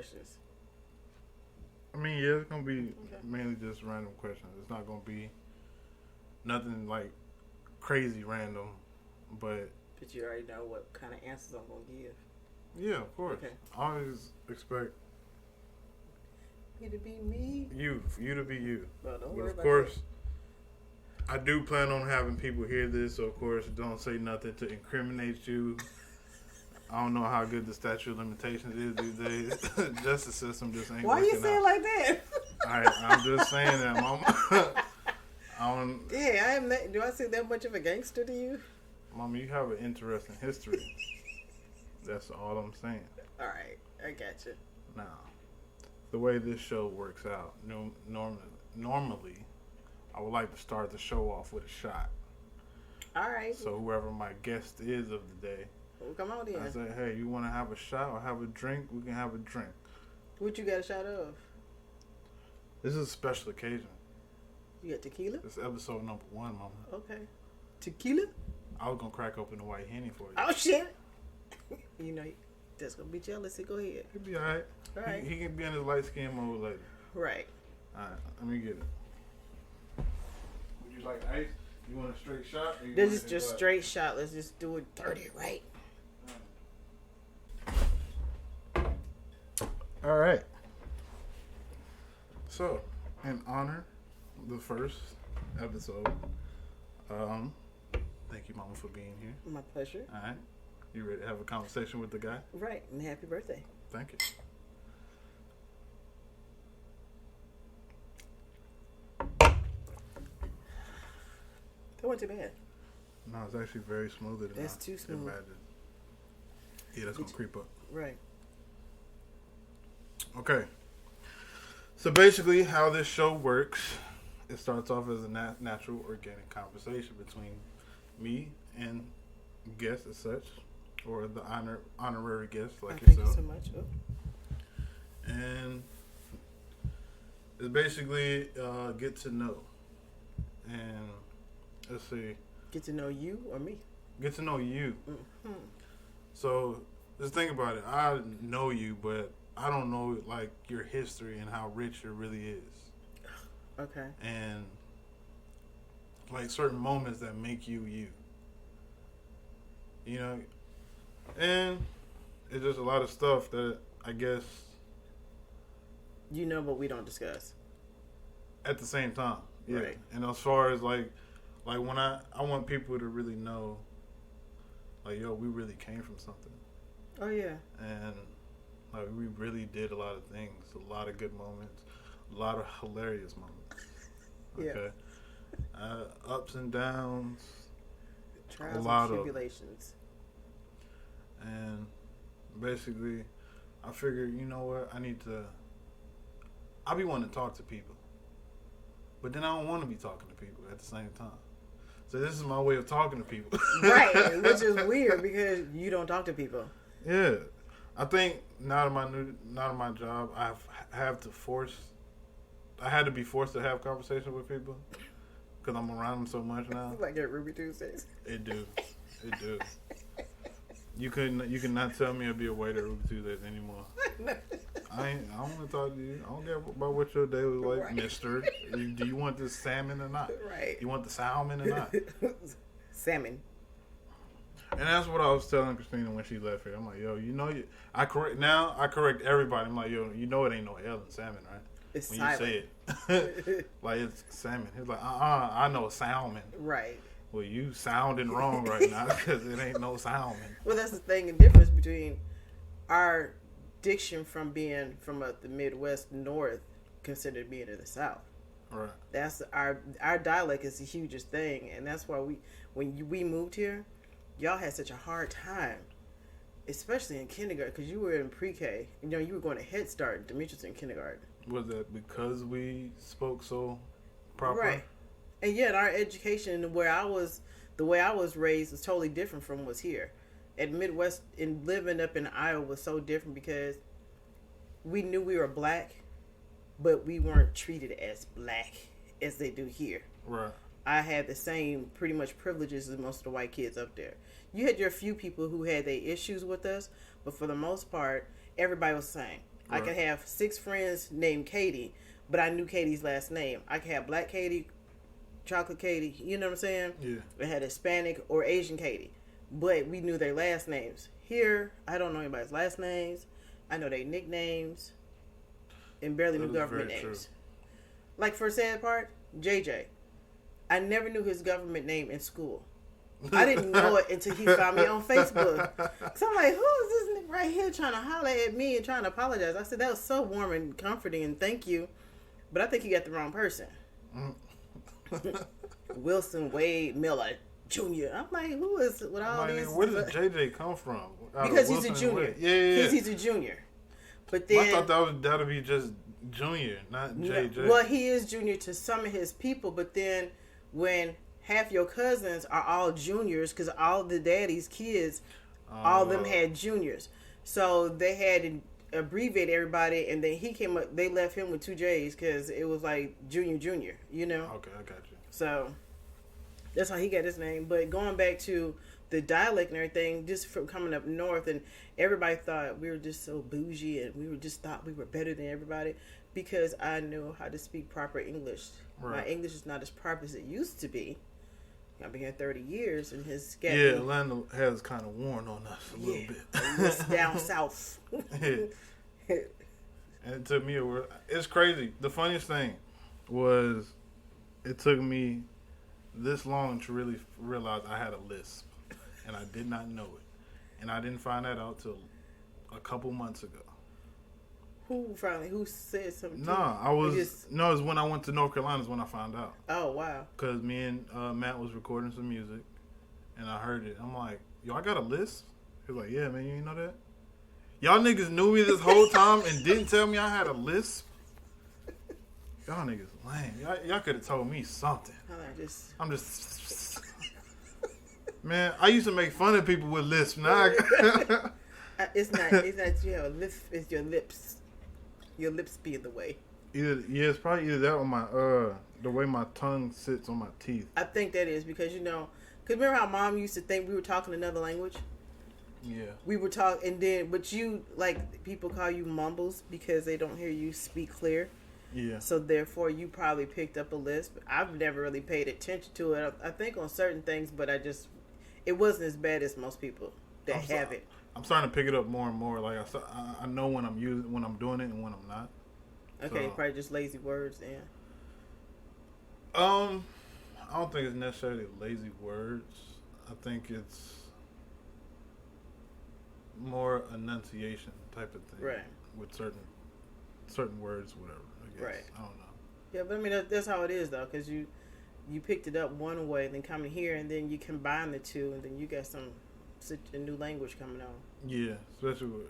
questions? I mean, yeah, it's gonna be mainly just random questions. It's not gonna be nothing like crazy random, but you already know what kind of answers I'm gonna give. Yeah, of course. Okay. I always expect me to be me. You to be you. Well, don't but worry of about course, that. I do plan on having people hear this, so of course, don't say nothing to incriminate you. I don't know how good the statute of limitations is these days. Justice system just ain't Why working you saying out. like that? I'm just saying that, Mama. Yeah, I am. Do I seem that much of a gangster to you? Mama, you have an interesting history. That's all I'm saying. All right, I got you. Now, the way this show works out, normally, I would like to start the show off with a shot. All right. So whoever my guest is of the day, well, come on then. I say, hey, you want to have a shot or have a drink? We can have a drink. What you got a shot of? This is a special occasion. You got tequila? This is episode number 1, Mama. Okay. Tequila? I was going to crack open the white Henny for you. Oh, shit. You know, that's going to be jealousy. Go ahead. He'll be all right. All right. He can be in his light skin mode later. Right. All right. Let me get it. Would you like ice? You want a straight shot? This is just straight shot. Let's just do it dirty, right? All right. So, in honor of the first episode, thank you, Mama, for being here. My pleasure. All right. You ready to have a conversation with the guy? Right. And happy birthday. Thank you. That wasn't too bad. No, it's actually very smoother than That's too smooth. imagined. Yeah, that's going to creep up. Right. Okay. So basically, how this show works, it starts off as a natural, organic conversation between me and guests as such, or the honorary guest like yourself. Thank you so much. Oh. And it's basically get to know. And let's see. Get to know you or me? Get to know you. Mm-hmm. So just think about it. I know you, but I don't know like your history and how rich it really is. Okay. And like certain moments that make you you. You know? And it's just a lot of stuff that I guess you know, but we don't discuss. At the same time. Yeah. Right. And as far as like when I want people to really know like, yo, we really came from something. Oh yeah. And like we really did a lot of things, a lot of good moments, a lot of hilarious moments. Okay. Yeah. Ups and downs. Trials a lot and tribulations. And basically, I figured, you know what, I be wanting to talk to people. But then I don't want to be talking to people at the same time. So this is my way of talking to people. Right, which is weird because you don't talk to people. Yeah. I think now in my job, I had to be forced to have conversations with people because I'm around them so much now. Like at Ruby Tuesdays. It do. You cannot tell me I'll be a waiter at Ruby Tuesdays anymore. I don't want to talk to you. I don't care about what your day was like, right. Mister. Do you want the salmon or not? Right. You want the salmon or not? Salmon. And that's what I was telling Christina when she left here. I'm like, yo, you know, I correct everybody. I'm like, yo, you know it ain't no L in salmon, right? It's when silent. You say it. Like, it's salmon. He's like, I know salmon. Right. Well, you sounding wrong right now because it ain't no salmon. Well, that's the thing, the difference between our diction from being from the Midwest North considered being in the South. Right. That's our dialect is the hugest thing, and that's why when we moved here, y'all had such a hard time, especially in kindergarten, because you were in pre-K. You know, you were going to Head Start. Demetrius in kindergarten. Was that because we spoke so proper? Right. And yet our education, the way I was raised, was totally different from what's here. At Midwest, and living up in Iowa was so different because we knew we were black, but we weren't treated as black as they do here. Right. I had the same pretty much privileges as most of the white kids up there. You had your few people who had their issues with us, but for the most part, everybody was the same. I could have 6 friends named Katie, but I knew Katie's last name. I could have Black Katie, Chocolate Katie, you know what I'm saying? Yeah. I had Hispanic or Asian Katie, but we knew their last names. Here, I don't know anybody's last names. I know their nicknames and barely knew government names. True. Like, for a sad part, JJ. I never knew his government name in school. I didn't know it until he found me on Facebook. So I'm like, who is this nigga right here trying to holler at me and trying to apologize? I said, that was so warm and comforting and thank you. But I think you got the wrong person. Wilson Wade Miller Jr. I'm like, who is with all these? Where does JJ come from? Because he's a junior. Yeah. He's a junior. But then I thought that'd be just junior, not JJ. Well, he is junior to some of his people, but then when half your cousins are all juniors, because all the daddy's kids, all of them had juniors, so they had to abbreviate everybody, and then he came up. They left him with 2 J's because it was like junior. You know. Okay, I got you. So that's how he got his name. But going back to the dialect and everything, just from coming up north, and everybody thought we were just so bougie, and we were just thought we were better than everybody because I knew how to speak proper English. Right. My English is not as proper as it used to be. I've been here 30 years, and his Atlanta has kind of worn on us a little bit. It's down south. And it took me it's crazy. The funniest thing was it took me this long to really realize I had a lisp, and I did not know it, and I didn't find that out till a couple months ago. Who said something? No, it was when I went to North Carolina is when I found out. Oh, wow. Because me and Matt was recording some music, and I heard it. I'm like, yo, I got a lisp? He was like, yeah, man, you ain't know that? Y'all niggas knew me this whole time and didn't tell me I had a lisp? Y'all niggas lame. Y'all could have told me something. I'm just... Man, I used to make fun of people with lisps. Now it's not you have a lisp, it's your lips. Your lips be in the way. It's probably either that or my the way my tongue sits on my teeth. I think that is because because remember how Mom used to think we were talking another language? Yeah. We were talking, and then but you people call you mumbles because they don't hear you speak clear. Yeah. So therefore, you probably picked up a lisp. I've never really paid attention to it. I think on certain things, but it wasn't as bad as most people that have it. I'm starting to pick it up more and more. Like I know when I'm doing it and when I'm not. Okay, so, probably just lazy words then. I don't think it's necessarily lazy words. I think it's more enunciation type of thing. Right. With certain words, whatever. I guess. Right. I don't know. Yeah, but I mean that's how it is though, because you picked it up one way, then coming here, and then you combine the two, and then you got a new language coming on. Yeah, especially with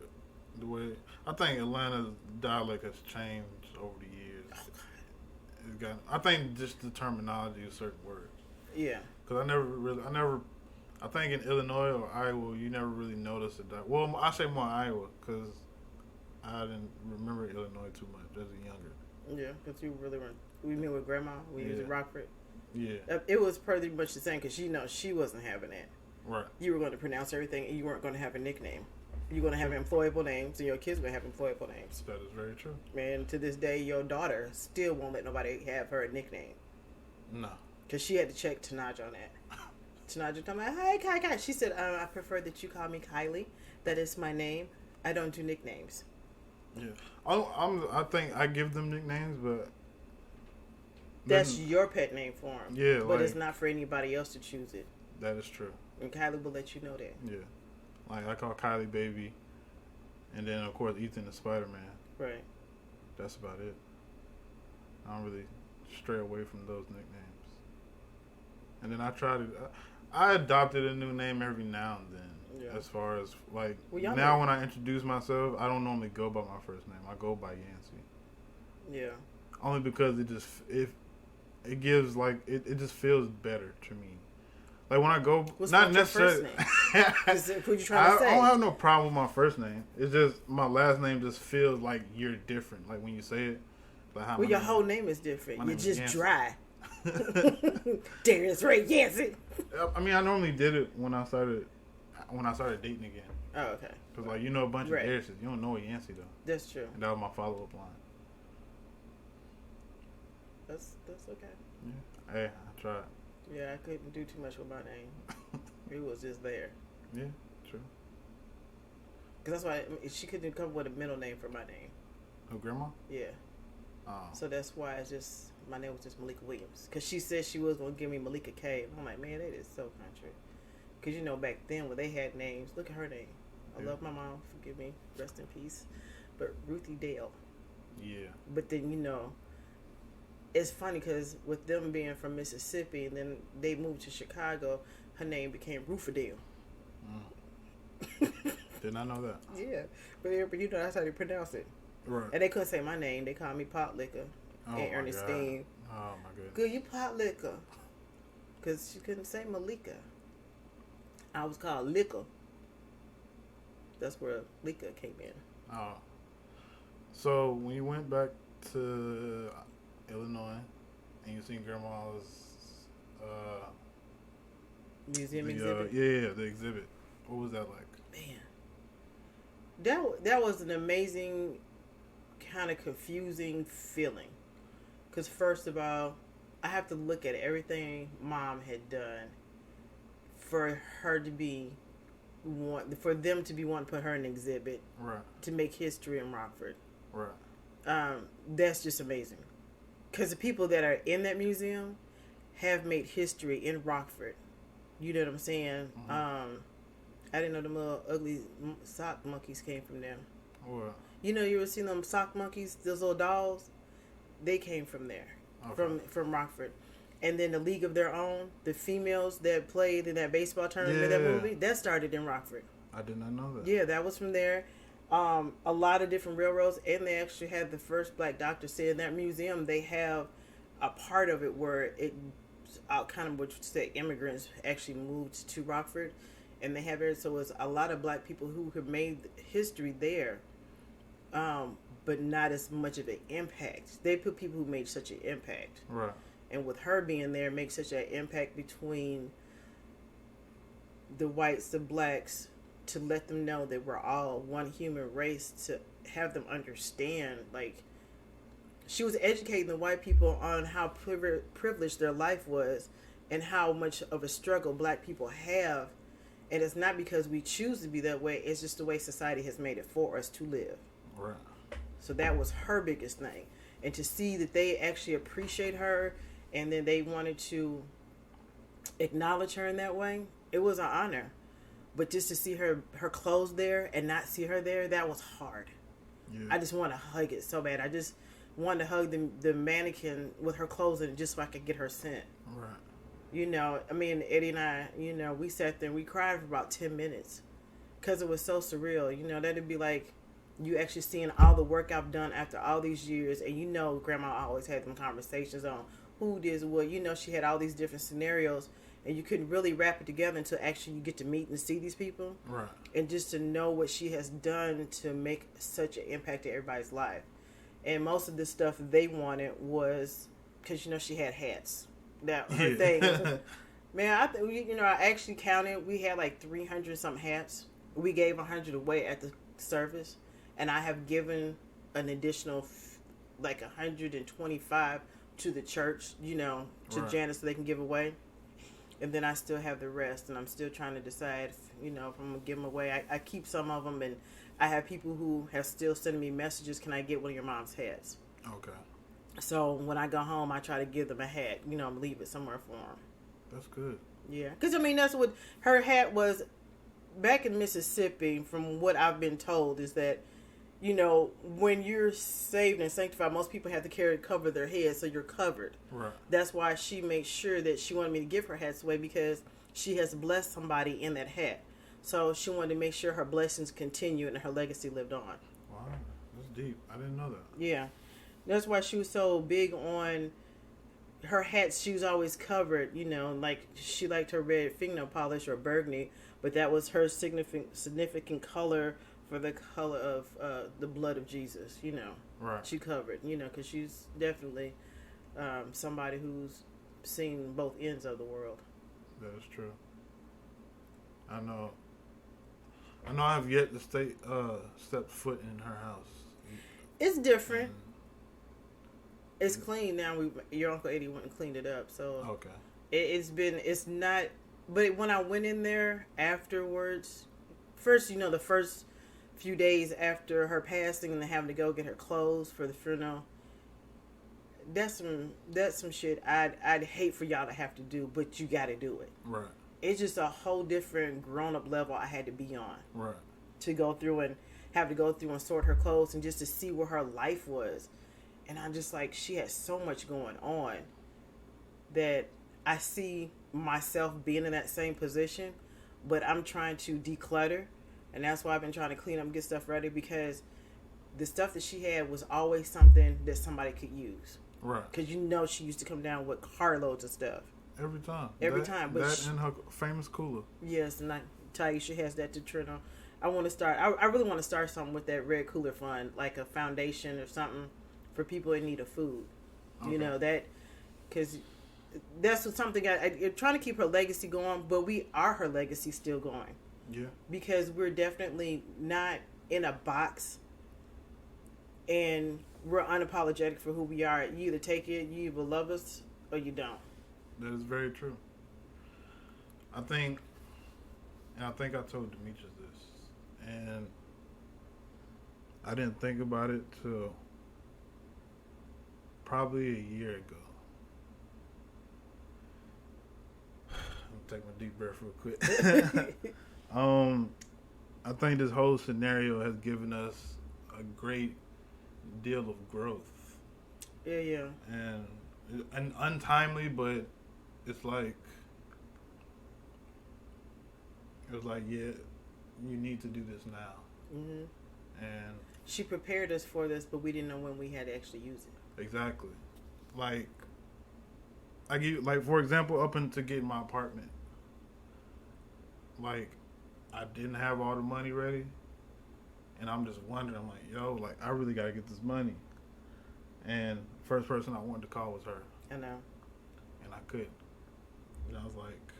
the way I think Atlanta's dialect has changed over the years. I think just the terminology of certain words. Yeah. Because I think in Illinois or Iowa, you never really noticed it. Well, I say more Iowa because I didn't remember Illinois too much as a younger. Yeah, because you really weren't. We met with Grandma. We used in Rockford. Yeah. It was pretty much the same because she wasn't having that. Right. You were going to pronounce everything, and you weren't going to have a nickname. You're going to have employable names, and your kids are going to have employable names. That is very true. And to this day, your daughter still won't let nobody have her nickname. No. Because she had to check Tanaja on that. Tanaja told me, "Hi, Kai." She said, "I prefer that you call me Kylie. That is my name. I don't do nicknames." Yeah. I think I give them nicknames, but that's your pet name for them. Yeah. But it's not for anybody else to choose it. That is true. And Kylie will let you know that. Yeah. Like, I call Kylie Baby. And then, of course, Ethan is Spider-Man. Right. That's about it. I don't really stray away from those nicknames. And then I adopted a new name every now and then. Yeah. As far as, like, now when I introduce myself, I don't normally go by my first name. I go by Yancy. Yeah. Only because it gives, like, it just feels better to me. Like when I go, what's not necessarily. Who you trying to say? I don't have no problem with my first name. It's just my last name just feels like you're different. Like when you say it, like how your whole name is different. You're just dry. Darius Ray Yancy. I mean, I normally did it when I started dating again. Oh, okay. Because, like, you know a bunch of Dariuses. You don't know a Yancy, though. That's true. And that was my follow-up line. That's okay. Yeah. Hey, I tried. Yeah, I couldn't do too much with my name. It was just there. Yeah, true. Because that's why she couldn't come up with a middle name for my name. Oh, grandma? Yeah. Oh. So that's why it's just, my name was just Malika Williams. Because she said she was going to give me Malika K. And I'm like, man, that is so country. Because, you know, back then when they had names, look at her name. I love my mom, forgive me, rest in peace. But Ruthie Dale. Yeah. But then, you know, it's funny because with them being from Mississippi and then they moved to Chicago, her name became Rufadale. Did not know that. Yeah. But you know, that's how they pronounce it. Right. And they couldn't say my name. They called me Pot Liquor and Ernestine. God. Oh, my goodness. Good, you Pot Liquor. Because she couldn't say Malika. I was called Liquor. That's where Liquor came in. Oh. So, when you went back to Illinois and you seen Grandma's museum exhibit? Yeah, the exhibit. What was that like? Man. That was an amazing, kind of confusing feeling. Because first of all, I have to look at everything Mom had done for her to be for them to be wanting to put her in an exhibit, right, to make history in Rockford. Right. That's just amazing. Because the people that are in that museum have made history in Rockford. You know what I'm saying? Mm-hmm. I didn't know them little ugly sock monkeys came from them. What? You know, you ever seen them sock monkeys, those little dolls? They came from there, from Rockford. And then the League of Their Own, the females that played in that baseball tournament in that movie, that started in Rockford. I did not know that. Yeah, that was from there. A lot of different railroads, and they actually had the first black doctor say in that museum they have a part of it where it kind of what you say immigrants actually moved to Rockford, and they have it. So it's a lot of black people who have made history there, but not as much of an impact. They put people who made such an impact, right? And with her being there, makes such an impact between the whites, the blacks, to let them know that we're all one human race, to have them understand, like, she was educating the white people on how privileged their life was and how much of a struggle black people have. And it's not because we choose to be that way, it's just the way society has made it for us to live. Right. So that was her biggest thing. And to see that they actually appreciate her and then they wanted to acknowledge her in that way, it was an honor. But just to see her clothes there and not see her there, that was hard. Yeah. I just want to hug it so bad. I just wanted to hug the mannequin with her clothes in just so I could get her scent. Right. You know, I mean, Eddie and I, you know, we sat there and we cried for about 10 minutes because it was so surreal. You know, that'd be like you actually seeing all the work I've done after all these years. And you know, Grandma always had them conversations on who did what. You know, she had all these different scenarios. And you couldn't really wrap it together until actually you get to meet and see these people. Right. And just to know what she has done to make such an impact to everybody's life. And most of the stuff they wanted was, because, you know, she had hats. That her thing. Man, I actually counted. We had like 300 some hats. We gave 100 away at the service. And I have given an additional like 125 to the church, you know, to Janice so they can give away. And then I still have the rest, and I'm still trying to decide, you know, if I'm going to give them away. I keep some of them, and I have people who have still sending me messages, can I get one of your mom's hats? Okay. So when I go home, I try to give them a hat, you know, leave it somewhere for them. That's good. Yeah. Because, I mean, that's what her hat was back in Mississippi, from what I've been told, is that, you know, when you're saved and sanctified, most people have to cover their head, so you're covered. Right. That's why she made sure that she wanted me to give her hats away, because she has blessed somebody in that hat. So she wanted to make sure her blessings continue and her legacy lived on. Wow, that's deep. I didn't know that. Yeah. That's why she was so big on her hats. She was always covered, you know, like she liked her red fingernail polish or burgundy, but that was her significant color for the color of the blood of Jesus, you know. Right. She covered, you know, because she's definitely somebody who's seen both ends of the world. That is true. I know I know I have yet to step foot in her house. It's different. It's clean now. Your Uncle Eddie went and cleaned it up, so Okay. It's not. But when I went in there afterwards, first, the first few days after her passing and having to go get her clothes for the funeral, that's some shit I'd hate for y'all to have to do, but you got to do it. Right. It's just a whole different grown up level I had to be on. Right. To go through and sort her clothes and just to see where her life was. And I'm just like, she has so much going on that I see myself being in that same position, but I'm trying to declutter. And that's why I've been trying to clean up and get stuff ready, because the stuff that she had was always something that somebody could use. Right. Because she used to come down with carloads of stuff. Every time. But that in her famous cooler. Yes, and Taisha has that to turn on. I want to start. I really want to start something with that Red Cooler Fund, like a foundation or something for people in need of food. Okay. That, because that's something I'm trying to keep her legacy going, but we are her legacy still going. Yeah. Because we're definitely not in a box, and we're unapologetic for who we are. You either take it, you either love us, or you don't. That is very true. I think I told Demetrius this, and I didn't think about it till probably a year ago. I'm gonna take my deep breath real quick. I think this whole scenario has given us a great deal of growth. Yeah. And untimely, but it's like, yeah, you need to do this now. Mm-hmm. And she prepared us for this, but we didn't know when we had to actually use it. Exactly. Like, for example, up into getting my apartment. Like, I didn't have all the money ready, and I'm just wondering, I'm like, yo, like, I really gotta get this money. And first person I wanted to call was her. I know. And I couldn't. And I was like,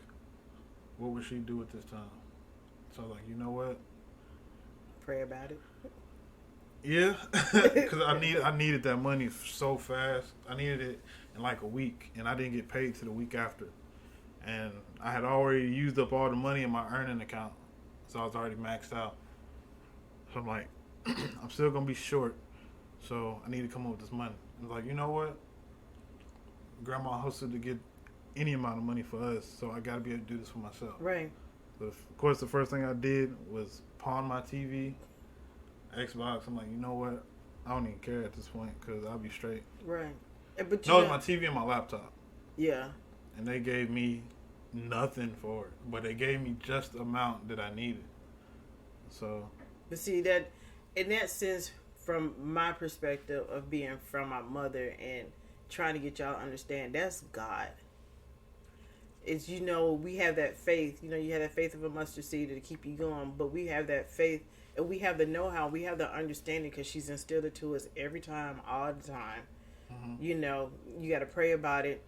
what would she do at this time? So I was like, you know what? Pray about it. Yeah, because I needed that money so fast. I needed it in like a week, and I didn't get paid till the week after. And I had already used up all the money in my earning account, so I was already maxed out. So I'm like, I'm still gonna be short, so I need to come up with this money. I was like, you know what? Grandma hustled to get any amount of money for us, so I gotta be able to do this for myself. Right. But of course, the first thing I did was pawn my TV, Xbox. I'm like, you know what? I don't even care at this point because I'll be straight. Right. But it was my TV and my laptop. Yeah. And they gave me nothing for it, but they gave me just the amount that I needed. So. But see, that in that sense, from my perspective of being from my mother and trying to get y'all to understand, that's God. It's, we have that faith. You have that faith of a mustard seed to keep you going, but we have that faith. And we have the know-how, we have the understanding because she's instilled it to us every time, all the time. Mm-hmm. You got to pray about it,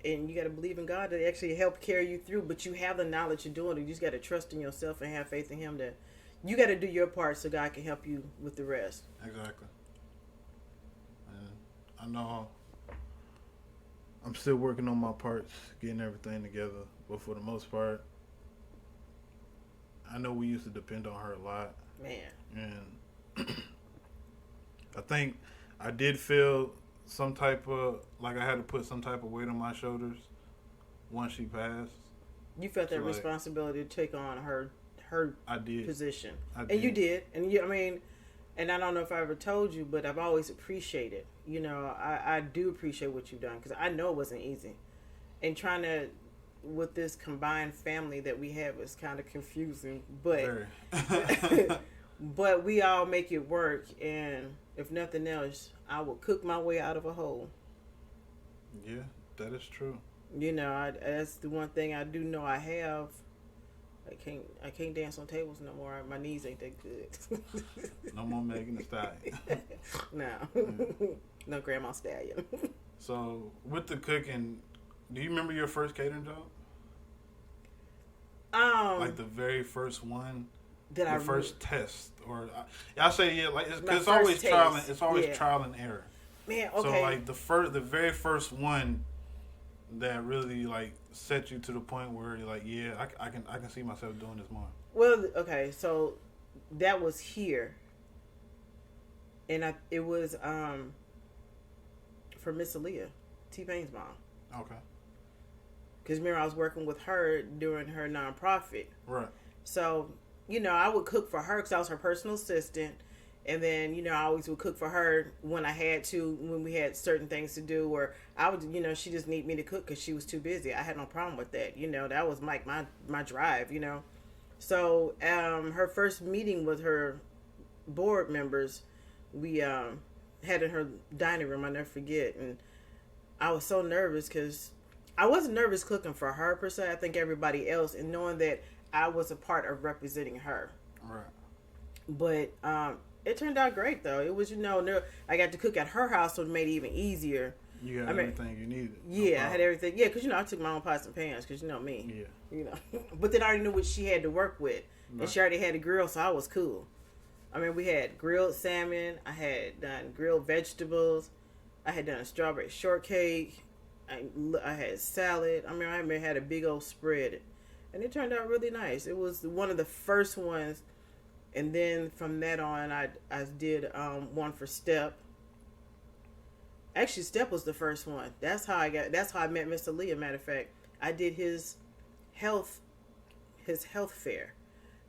and you got to believe in God to actually help carry you through. But you have the knowledge to do it. You just got to trust in yourself and have faith in Him. That you got to do your part so God can help you with the rest. Exactly. And I know I'm still working on my parts, getting everything together. But for the most part, I know we used to depend on her a lot. Man. And I think I did feel some type of, like I had to put some type of weight on my shoulders once she passed. You felt that responsibility to take on her I did. position. I did. And you did. And and I don't know if I ever told you, but I've always appreciated. I do appreciate what you've done because I know it wasn't easy. And trying to, with this combined family that we have, is kind of confusing, but but we all make it work, and if nothing else, I will cook my way out of a hole. Yeah, that is true. That's the one thing I do know I have. I can't dance on tables no more. My knees ain't that good. No more Megan Thee Stallion. No. No Grandma Stallion. So, with the cooking, do you remember your first catering job? Like the very first one that the I first test, or I say like my it's always first trial. taste. It's always Yeah. trial and error. Man, So okay. like the very first one that really like set you to the point where you're like, yeah, I can see myself doing this more. Well, okay, so that was here, and it was for Miss Aaliyah, T-Pain's mom. Okay. Because remember, I was working with her during her nonprofit. Right. So, I would cook for her because I was her personal assistant. And then, I always would cook for her when I had to, when we had certain things to do. Or I would, she just need me to cook because she was too busy. I had no problem with that. That was like my drive, So, her first meeting with her board members, we had in her dining room, I'll never forget. And I was so nervous because I wasn't nervous cooking for her per se. I think everybody else, and knowing that I was a part of representing her. Right. But it turned out great though. It was I got to cook at her house, so it made it even easier. You had everything you needed. Yeah, I had everything. Yeah, because I took my own pots and pans because me. Yeah. But then I already knew what she had to work with, and she already had a grill, so I was cool. We had grilled salmon. I had done grilled vegetables. I had done strawberry shortcake. I had salad. I had a big old spread, and it turned out really nice. It was one of the first ones, and then from that on, I did one for Step. Actually, Step was the first one. That's how I met Mr. Lee. As a matter of fact, I did his health fair.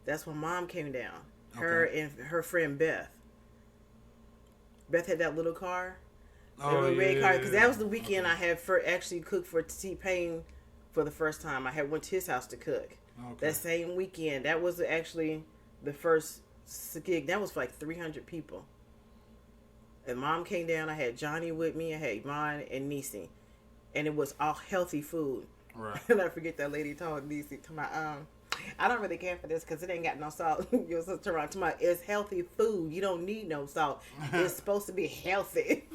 That's when Mom came down. Her and her friend Beth. Beth had that little car. Red car, because that was the weekend I had actually cooked for T-Pain for the first time. I had went to his house to cook. That same weekend. That was actually the first gig. That was for like 300 people. And Mom came down. I had Johnny with me. I had Yvonne and Nisi. And it was all healthy food. Right. And I forget that lady told Nisi to my I don't really care for this because it ain't got no salt. Your sister around to my, it's healthy food. You don't need no salt. It's supposed to be healthy.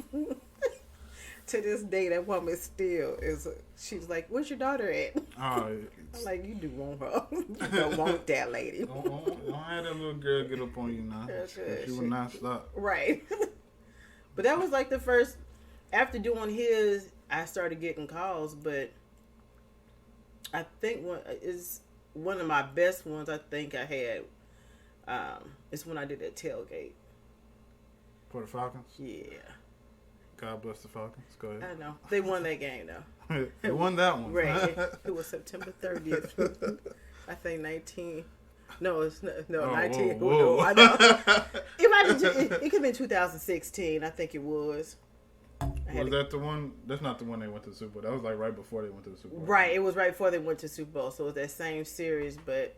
To this day, that woman still is. She's like, "Where's your daughter at?" I'm like, "You do want her. You don't want that lady." Don't have that little girl get up on you now. She will not stop. Right. But that was like the first. After doing his, I started getting calls. But I think one of my best ones. I think I had. Is when I did that tailgate. For the Falcons? Yeah. God bless the Falcons. Go ahead. I know. They won that game, though. They won that one. Right. It was September 30th. I think 19. No, it's no 19. Whoa. No, I know. It could have been 2016. I think it was. Was that the one? That's not the one they went to the Super Bowl. That was like right before they went to the Super Bowl. Right. It was right before they went to Super Bowl. So it was that same series, but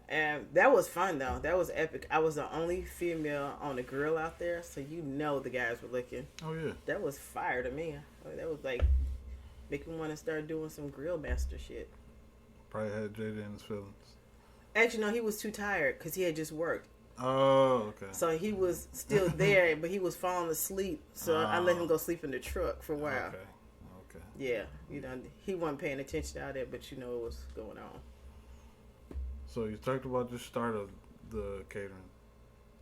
that was fun though. That was epic. I was the only female on the grill out there, so the guys were looking. Oh yeah. That was fire to me. That was like making me want to start doing some grill master shit. Probably had Jada in his feelings. Actually, no, he was too tired because he had just worked. Oh, okay. So he was still there, but he was falling asleep. So I let him go sleep in the truck for a while. Okay. Yeah, he wasn't paying attention out there, but it was going on. So you talked about the start of the catering,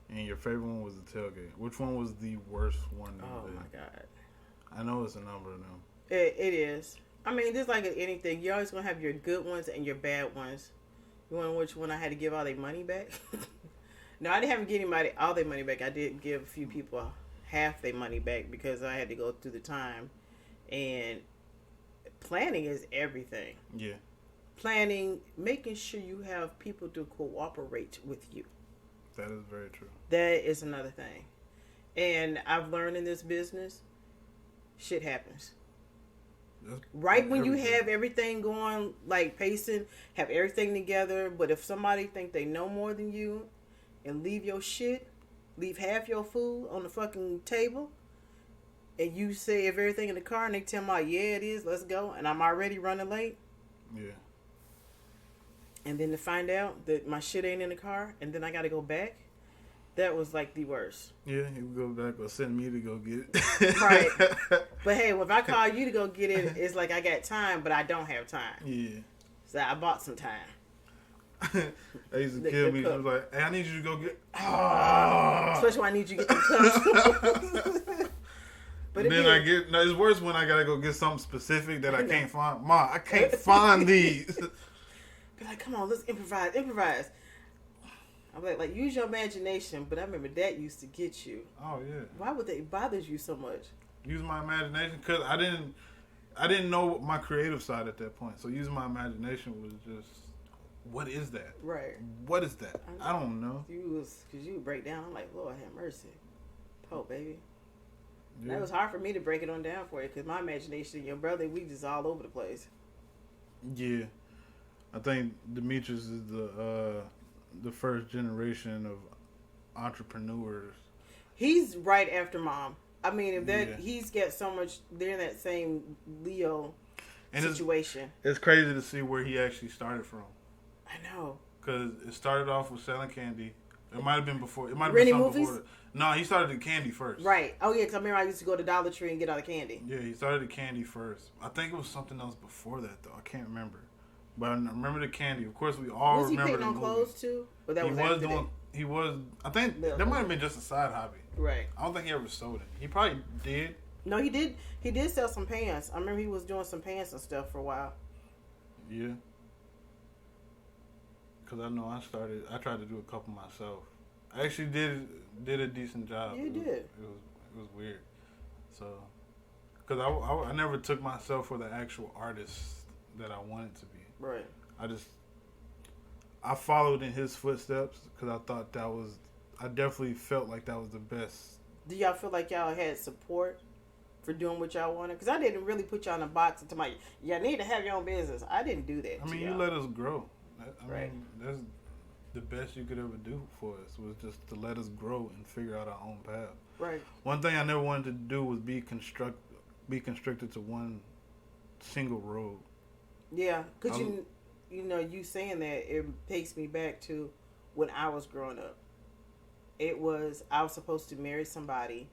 and your favorite one was the tailgate. Which one was the worst one? Oh my God! I know it's a number of them. It is. Just like anything, you're always gonna have your good ones and your bad ones. You want which one I had to give all their money back? No, I didn't have to give anybody all their money back. I did give a few people half their money back because I had to go through the time. And planning is everything. Yeah. Planning, making sure you have people to cooperate with you. That is very true. That is another thing. And I've learned in this business, shit happens. Right when you have everything going, like pacing, have everything together, but if somebody think they know more than you and leave your shit, leave half your food on the fucking table, and you say everything in the car and they tell me, yeah, it is, let's go, and I'm already running late. Yeah. And then to find out that my shit ain't in the car and then I gotta go back, that was like the worst. Yeah, you go back or send me to go get it. Right. But hey, if I call you to go get it, it's like I got time, but I don't have time. Yeah. So I bought some time. That used to kill me. It was like, hey, I need you to go get. Especially when I need you to get the cups. But then it's worse when I gotta go get something specific that I can't find. Ma, I can't find these. Be like, come on, let's improvise. I'm like, use your imagination. But I remember that used to get you. Oh yeah. Why would they bother you so much? Use my imagination because I didn't know my creative side at that point. So using my imagination was just, what is that? Right. What is that? I don't know. Because you would break down. I'm like, Lord have mercy. Oh, baby. Yeah. That was hard for me to break it on down for you because my imagination and your brother, we just all over the place. Yeah. I think Demetrius is the first generation of entrepreneurs. He's right after Mom. I mean, he's got so much. They're in that same Leo situation. It's crazy to see where he actually started from. I know. Because it started off with selling candy. It might have been before. It might have been something movies? before. No, he started the candy first. Right. Oh yeah, because I remember I used to go to Dollar Tree and get all the candy. Yeah, he started the candy first. I think it was something else before that though. I can't remember. But I remember the candy. Of course, we all remember the movie. Was he putting on clothes too? Or that He was. I think that might have been just a side hobby. Right. I don't think he ever sold it. He probably did. No, he did. He did sell some pants. I remember he was doing some pants and stuff for a while. Yeah. Because I know I tried to do a couple myself. I actually did a decent job. You did. It was weird. So, because I never took myself for the actual artist that I wanted to be. Right. I followed in his footsteps because I thought I definitely felt like that was the best. Do y'all feel like y'all had support for doing what y'all wanted? Because I didn't really put y'all in a box and tell me, y'all need to have your own business. I didn't do that. I mean, you let us grow. I right. mean, that's the best you could ever do for us was just to let us grow and figure out our own path. Right. One thing I never wanted to do was be constricted to one single road. Yeah, because you saying that, it takes me back to when I was growing up. I was supposed to marry somebody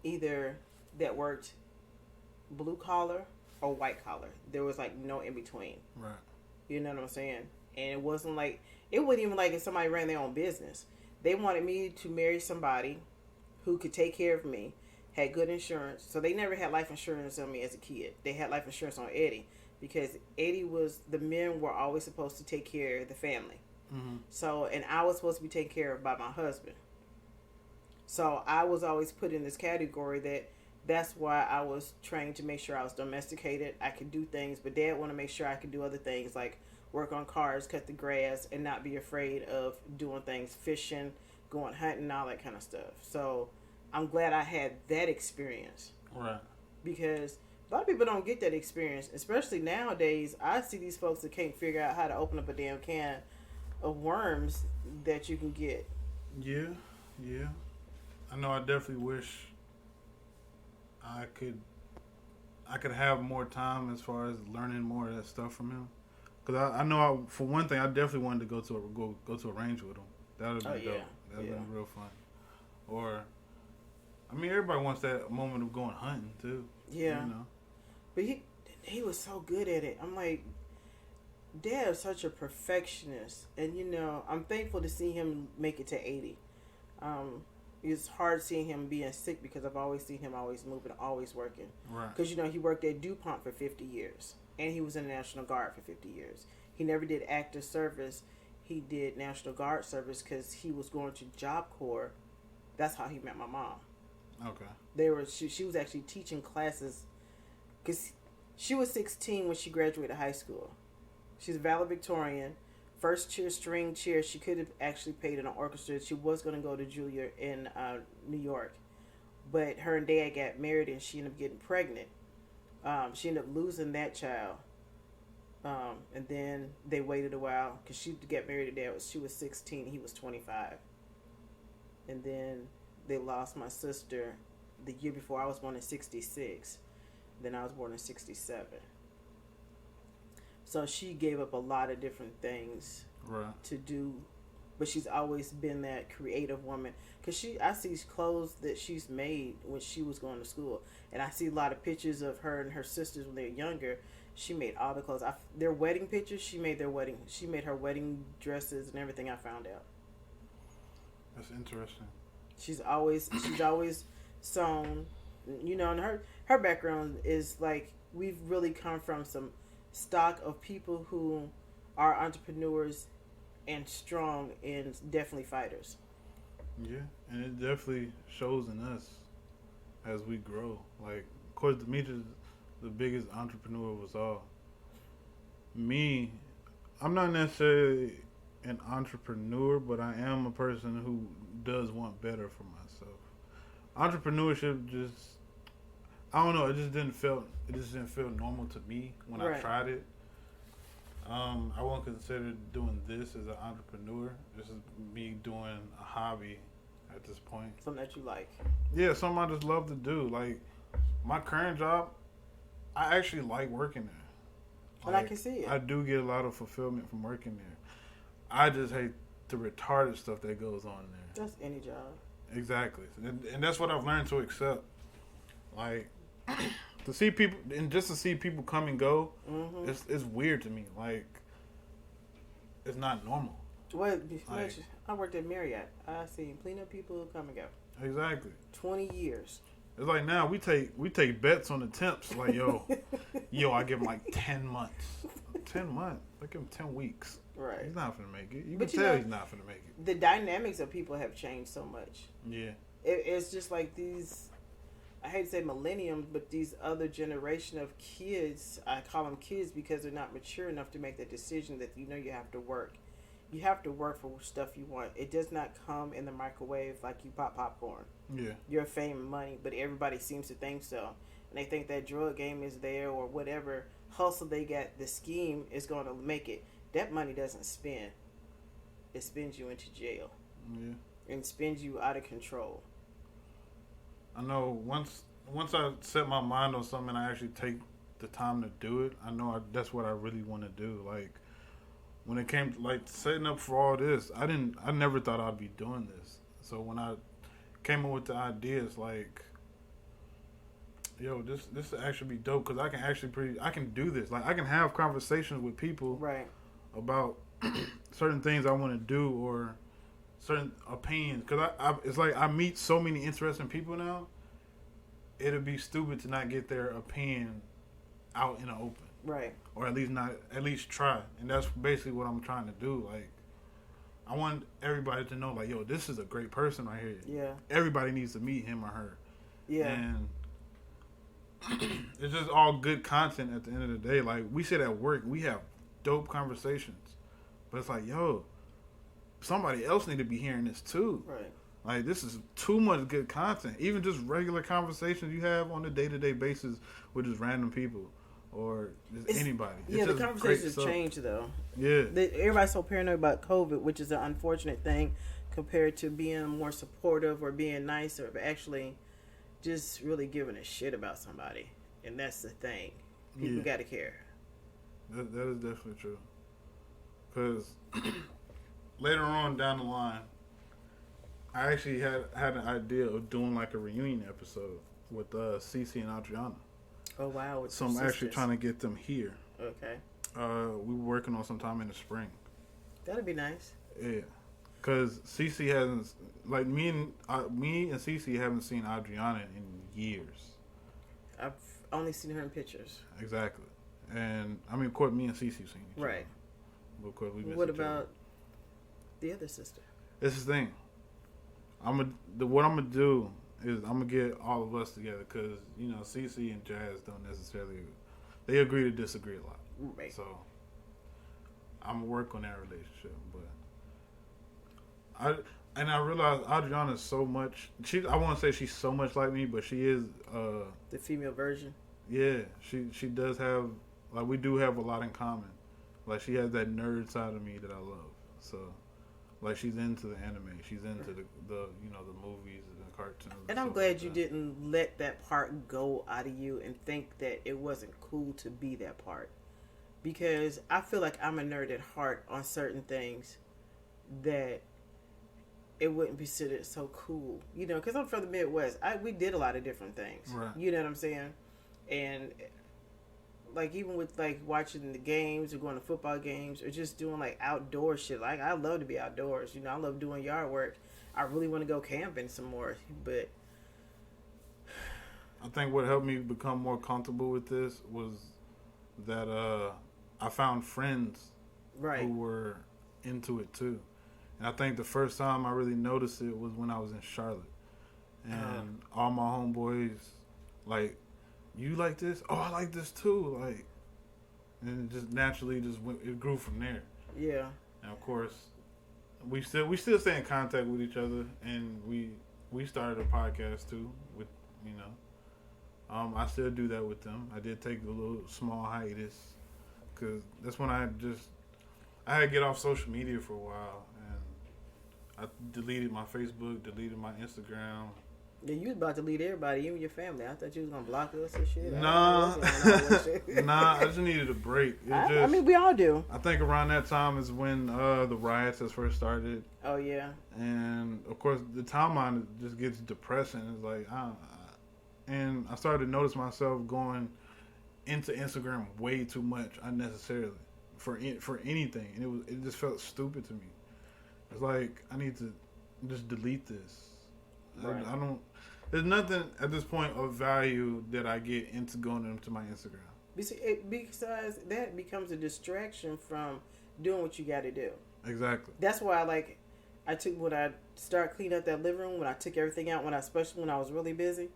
either that worked blue collar or white collar. There was like no in between. Right. You know what I'm saying? And it wasn't even like if somebody ran their own business. They wanted me to marry somebody who could take care of me, had good insurance. So they never had life insurance on me as a kid. They had life insurance on Eddie because the men were always supposed to take care of the family. Mm-hmm. So, and I was supposed to be taken care of by my husband. So I was always put in this category that's why I was trained to make sure I was domesticated. I could do things, but Dad wanted to make sure I could do other things like work on cars, cut the grass, and not be afraid of doing things, fishing, going hunting, all that kind of stuff. So I'm glad I had that experience. Right. Because a lot of people don't get that experience, especially nowadays. I see these folks that can't figure out how to open up a damn can of worms that you can get. Yeah. I know. I definitely wish I could have more time as far as learning more of that stuff from him. Because I know, for one thing, I definitely wanted to go to a range with him. That would have been dope. That would have been real fun. Or, I mean, everybody wants that moment of going hunting too. Yeah. You know? But he was so good at it. I'm like, Dad is such a perfectionist, and I'm thankful to see him make it to 80. It's hard seeing him being sick because I've always seen him always moving, always working. Right. Because he worked at DuPont for 50 years, and he was in the National Guard for 50 years. He never did active service. He did National Guard service because he was going to Job Corps. That's how he met my mom. Okay. She was actually teaching classes because she was 16 when she graduated high school. She's a valedictorian. First string chair. She could have actually played in an orchestra. She was going to go to Juilliard in New York. But her and Dad got married and she ended up getting pregnant. She ended up losing that child. And then they waited a while because she got married to Dad. She was 16. He was 25. And then they lost my sister the year before. I was born in 66. Then I was born in 67. So she gave up a lot of different things to do but she's always been that creative woman. Cause I see clothes that she's made when she was going to school, and I see a lot of pictures of her and her sisters when they're younger. She made all the clothes. Their wedding pictures. She made their wedding. She made her wedding dresses and everything. I found out. That's interesting. She's always sewn. You know, and her background is like we've really come from some stock of people who are entrepreneurs and strong and definitely fighters. Yeah, and it definitely shows in us as we grow. Like, of course, Demetrius, the biggest entrepreneur was all. Me, I'm not necessarily an entrepreneur, but I am a person who does want better for myself. Entrepreneurship just, I don't know, it just didn't feel normal to me when I tried it. I won't consider doing this as an entrepreneur. This is me doing a hobby at this point. Something that you like. Yeah, something I just love to do. Like, my current job, I actually like working there. And I can see it. I do get a lot of fulfillment from working there. I just hate the retarded stuff that goes on there. That's any job. Exactly. And that's what I've learned to accept. Like, to see people, and just to see people come and go, it's weird to me. Like, it's not normal. Well, I worked at Marriott. I seen plenty of people come and go. Exactly. 20 years. It's like now we take bets on the temps. Like, yo, I give him like 10 months. 10 months. I give him 10 weeks. Right. He's not finna make it. You can tell he's not finna make it. The dynamics of people have changed so much. Yeah. It's just like these, I hate to say millenniums, but these other generation of kids, I call them kids because they're not mature enough to make the decision that you have to work. You have to work for stuff you want. It does not come in the microwave like you pop popcorn. Yeah. Your fame and money, but everybody seems to think so. And they think that drug game is there or whatever hustle they got, the scheme is going to make it. That money doesn't spend. It spins you into jail. Yeah. And spins you out of control. I know once I set my mind on something and I actually take the time to do it, I know that's what I really want to do. Like, when it came to like setting up for all this, I never thought I'd be doing this. So when I came up with the ideas, like, yo, this actually be dope because I can do this. Like, I can have conversations with people about certain things I want to do or certain opinions. Because it's like I meet so many interesting people now. It'd be stupid to not get their opinion out in the open. Right. Or at least try. And that's basically what I'm trying to do. Like, I want everybody to know, like, yo, this is a great person right here. Yeah. Everybody needs to meet him or her. Yeah. And it's just all good content at the end of the day. Like, we sit at work, we have dope conversations. But it's like, yo, somebody else need to be hearing this too. Right. Like, this is too much good content. Even just regular conversations you have on a day-to-day basis with just random people. Or just anybody. Yeah, the conversations have changed, though. Yeah. Everybody's so paranoid about COVID, which is an unfortunate thing compared to being more supportive or being nice or actually just really giving a shit about somebody. And that's the thing. People got to care. That is definitely true. Because later on down the line, I actually had an idea of doing like a reunion episode with Cece and Adriana. Oh, wow. So I'm actually trying to get them here. Okay. We were working on sometime in the spring. That'd be nice. Yeah. Because Cece hasn't, like, me and Cece haven't seen Adriana in years. I've only seen her in pictures. Exactly. And, I mean, of course, me and Cece have seen each other. Right. But of course, we miss What each about other. the other sister? This is the thing. What I'm going to do is I'm going to get all of us together because, you know, Cece and Jazz don't necessarily, they agree to disagree a lot. Right. So, I'm going to work on that relationship. But I realize Adriana is so much, I won't say she's so much like me, but she is. The female version? Yeah. She does have, like, we do have a lot in common. Like, she has that nerd side of me that I love. So, like, she's into the anime. She's into the you know, the movies and the cartoons. And I'm glad you didn't let that part go out of you and think that it wasn't cool to be that part. Because I feel like I'm a nerd at heart on certain things. that it wouldn't be considered so cool, you know, because I'm from the Midwest. We did a lot of different things, Right. you know what I'm saying? And like even with like watching the games or going to football games or just doing like outdoor shit. Like I love to be outdoors, you know. I love doing yard work. I really want to go camping some more, but I think what helped me become more comfortable with this was that I found friends right. who were into it too. And I think the first time I really noticed it was when I was in Charlotte. And all my homeboys, like, you like this? Oh, I like this too. Like, and it just naturally just went, it grew from there. Yeah. And of course, we still stay in contact with each other, and we started a podcast too with, you know. I still do that with them. I did take a little small hiatus because that's when I had to get off social media for a while, and I deleted my Facebook, deleted my Instagram. Yeah, you was about to lead everybody, even your family. I thought you was gonna block us and shit. Nah, I just needed a break. I mean, we all do. I think around that time is when the riots has first started. Oh yeah. And of course, the timeline just gets depressing. It's like, and I started to notice myself going into Instagram way too much unnecessarily for anything, and it just felt stupid to me. It's like I need to just delete this. Right. I don't. There's nothing at this point of value that I get into going into my Instagram. Because that becomes a distraction from doing what you got to do. Exactly. That's why when I started cleaning up that living room, when I took everything out, especially when I was really busy,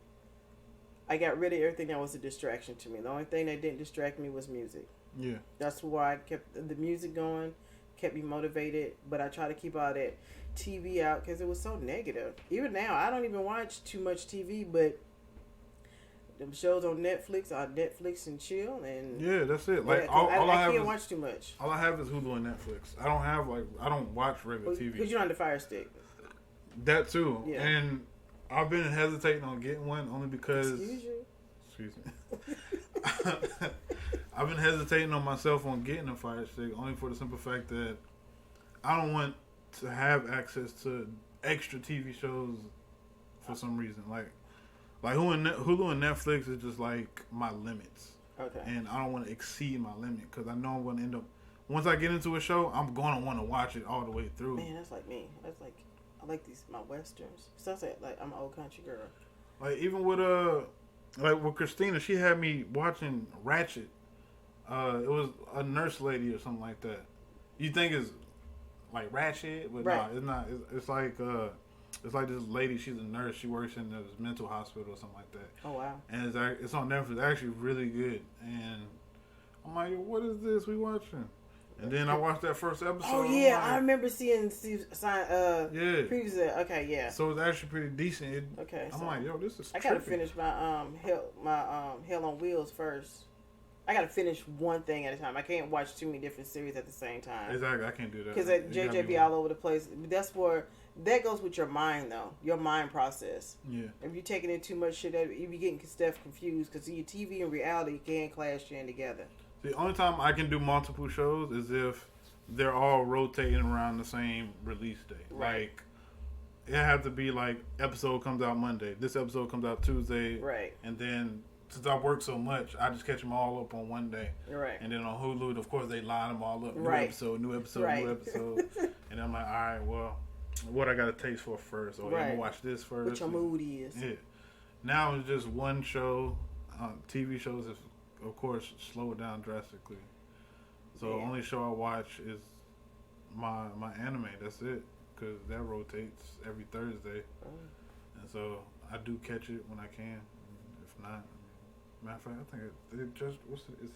I got rid of everything that was a distraction to me. The only thing that didn't distract me was music. Yeah. That's why I kept the music going, kept me motivated, but I try to keep all that TV out because it was so negative. Even now, I don't even watch too much TV, but them shows on Netflix are Netflix and chill. And yeah, that's it. Like I can't watch too much. All I have is Hulu and Netflix. I don't watch regular TV because you're on the Fire Stick. That too, yeah. And I've been hesitating on getting one only because. Excuse me. I've been hesitating on myself on getting a Fire Stick only for the simple fact that I don't want to have access to extra TV shows for some reason. Like Hulu and Netflix is just like my limits. Okay. And I don't want to exceed my limit because I know I'm going to end up. Once I get into a show, I'm going to want to watch it all the way through. Man, that's like me. That's like I like my westerns. So that's like I'm an old country girl. Like even with with Christina, she had me watching Ratchet. It was a nurse lady or something like that. You think it's like Ratchet, but right. no, it's not. It's like this lady. She's a nurse. She works in this mental hospital or something like that. Oh wow! And it's on Netflix. It's actually really good. And I'm like, what is this we watching? And then I watched that first episode. Oh yeah, I remember seeing previews. Okay, yeah. So it's actually pretty decent. Okay, I'm like, yo, this is. I gotta finish my Hell on Wheels first. I gotta finish one thing at a time. I can't watch too many different series at the same time. Exactly, I can't do that. Because JJ be all over the place. That goes with your mind though. Your mind process. Yeah. If you're taking in too much shit, you be getting stuff confused because your TV and reality can clash in together. The only time I can do multiple shows is if they're all rotating around the same release date. Right. Like, it has to be like, episode comes out Monday. This episode comes out Tuesday. Right. And then, since I work so much, I just catch them all up on one day. Right. And then on Hulu, of course, they line them all up. New right. episode, new episode, right. new episode. And I'm like, all right, well, what I got to taste for first? Or I'm going to watch this first. What your mood is. Yeah. Now it's just one show. TV shows have, of course, slowed down drastically. So the only show I watch is my anime. That's it, because that rotates every Thursday, and so I do catch it when I can. If not, matter of fact, I think is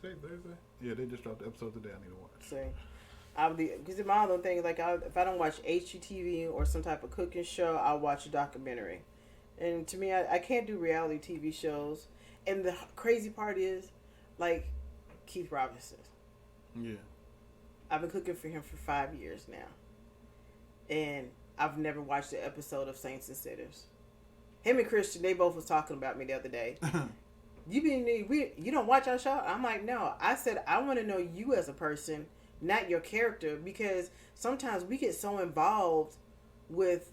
today Thursday? Yeah, they just dropped the episode today. I need to watch. See, because my other thing is like if I don't watch HGTV or some type of cooking show, I'll watch a documentary. And to me, I can't do reality TV shows. And the crazy part is, like Keith Robinson. Yeah. I've been cooking for him for 5 years now. And I've never watched an episode of Saints and Sinners. Him and Christian, they both was talking about me the other day. You don't watch our show? I'm like, no. I said, I want to know you as a person, not your character, because sometimes we get so involved with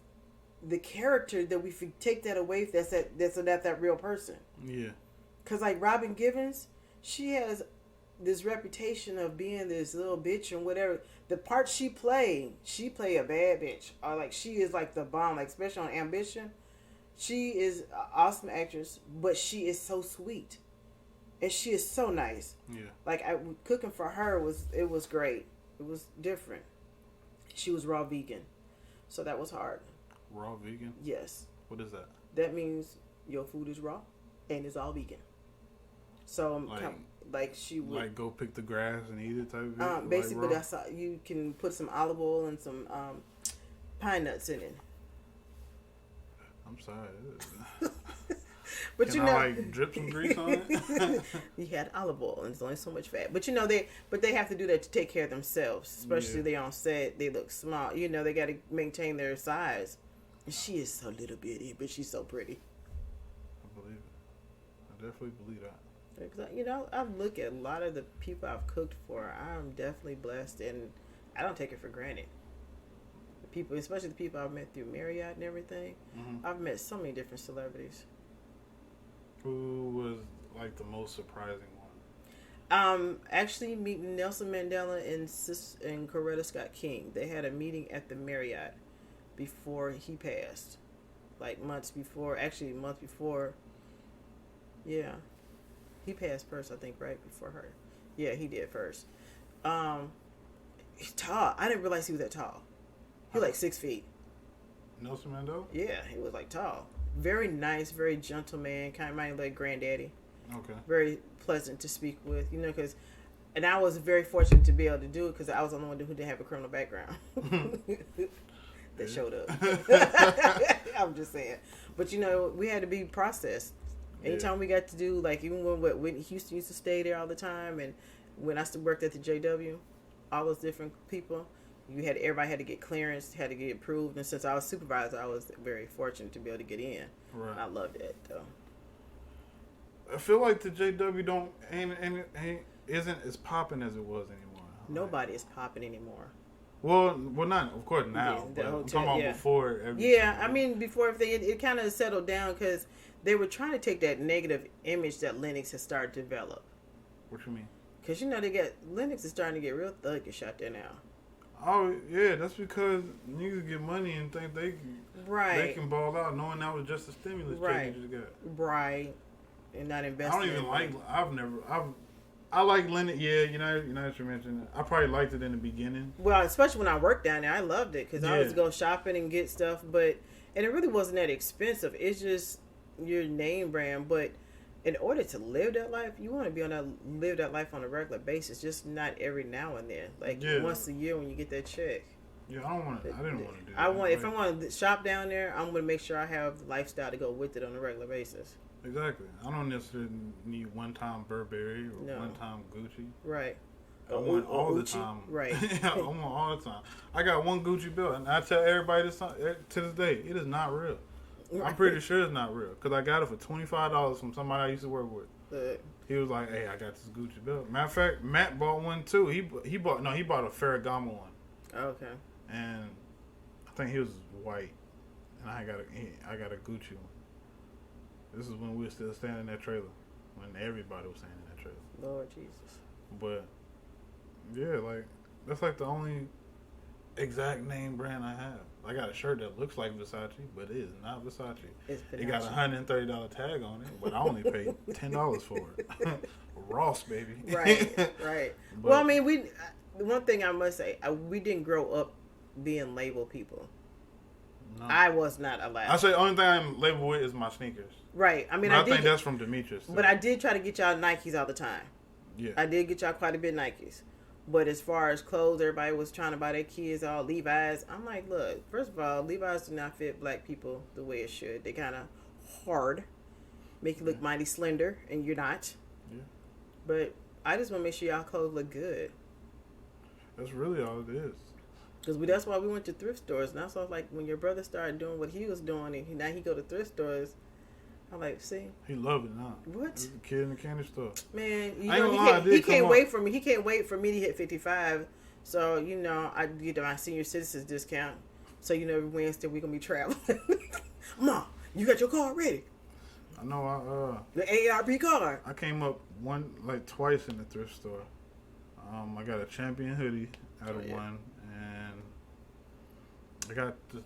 the character that we take that away. That's that real person. Yeah. Cause like Robin Givens, she has this reputation of being this little bitch and whatever. The part she play a bad bitch. Or like she is like the bomb. Like especially on Ambition, she is an awesome actress, but she is so sweet, and she is so nice. Yeah. Like cooking for her was great. It was different. She was raw vegan, so that was hard. Raw vegan? Yes. What is that? That means your food is raw and it's all vegan. So like she would like go pick the grass and eat it type of thing. Basically, that's you can put some olive oil and some pine nuts in it. I'm sorry. But Can I like drip some grease on it? You had olive oil, and there's only so much fat. But they have to do that to take care of themselves, especially they on set. They look small. You know, they got to maintain their size. And she is so little bitty, but she's so pretty. I believe it. I definitely believe that. Because, you know, I look at a lot of the people I've cooked for. I'm definitely blessed, and I don't take it for granted. The people, especially the people I've met through Marriott and everything. Mm-hmm. I've met so many different celebrities. Who was like the most surprising one? Actually meeting Nelson Mandela and Coretta Scott King. They had a meeting at the Marriott before he passed. Like months before. Actually, a month before. Yeah. He passed first, I think, right before her. Yeah, he did first. He's tall. I didn't realize he was that tall. He was like 6 feet. Nelson Mandela? Yeah, he was like tall. Very nice, very gentle man. Kind of reminded like granddaddy. Okay. Very pleasant to speak with, you know, and I was very fortunate to be able to do it because I was the only one who didn't have a criminal background. That showed up. I'm just saying. But, you know, we had to be processed. Anytime we got to do, like, even when Whitney Houston used to stay there all the time, and when I still worked at the JW, all those different people, everybody had to get clearance, had to get approved, and since I was supervisor, I was very fortunate to be able to get in. Right. I loved it, though. I feel like the JW isn't as popping as it was anymore. Nobody is popping anymore. Well, not of course now. Yeah, I'm talking about before. I mean before everything, it kind of settled down because they were trying to take that negative image that Lennox has started to develop. What you mean? Because you know Lennox is starting to get real thuggish out there now. Oh yeah, that's because niggas get money and think they can ball out, knowing that was just a stimulus check you just got. Right, and not investing. I don't even like. I like Lennox. Yeah, you know what you mentioned. I probably liked it in the beginning. Well, especially when I worked down there, I loved it because I always go shopping and get stuff. And it really wasn't that expensive. It's just your name brand. But in order to live that life, you want to live that life on a regular basis, just not every now and then. Like once a year when you get that check. Yeah, I didn't want to do that. If I want to shop down there, I'm going to make sure I have the lifestyle to go with it on a regular basis. Exactly. I don't necessarily need one-time Burberry or one-time Gucci. Right. I want all the time. Right. I want all the time. I got one Gucci belt, and I tell everybody this to this day, it is not real. I'm pretty sure it's not real because I got it for $25 from somebody I used to work with. He was like, "Hey, I got this Gucci belt." Matter of fact, Matt bought one too. He bought a Ferragamo one. Okay. And I think he was white, and I got a Gucci one. This is when we were still staying in that trailer, when everybody was staying in that trailer. Lord Jesus. But yeah, like that's like the only exact name brand I have. I got a shirt that looks like Versace, but it is not Versace. It got $130 tag on it, but I only paid $10 for it. Ross, baby. Right. Well, I mean, one thing I must say, we didn't grow up being labeled people. No. I was not allowed. I say the only thing I'm labeled with is my sneakers. Right. I mean, I think that's from Demetrius. But I did try to get y'all Nikes all the time. Yeah. I did get y'all quite a bit of Nikes. But as far as clothes, everybody was trying to buy their kids all Levi's. I'm like, look, first of all, Levi's do not fit black people the way it should. They kind of hard, make you look mighty slender, and you're not. Yeah. But I just want to make sure y'all clothes look good. That's really all it is. Because that's why we went to thrift stores. And that's why like when your brother started doing what he was doing, and now he go to thrift stores. I'm like, see, he loved it now. What? He's a kid in the candy store. Man, he can't wait for me. He can't wait for me to hit 55 So, I get my senior citizens discount. So, every Wednesday we're going to be traveling. Mom, you got your card ready? I know the AARP card. I came up twice in the thrift store. I got a Champion hoodie out of one, and I got it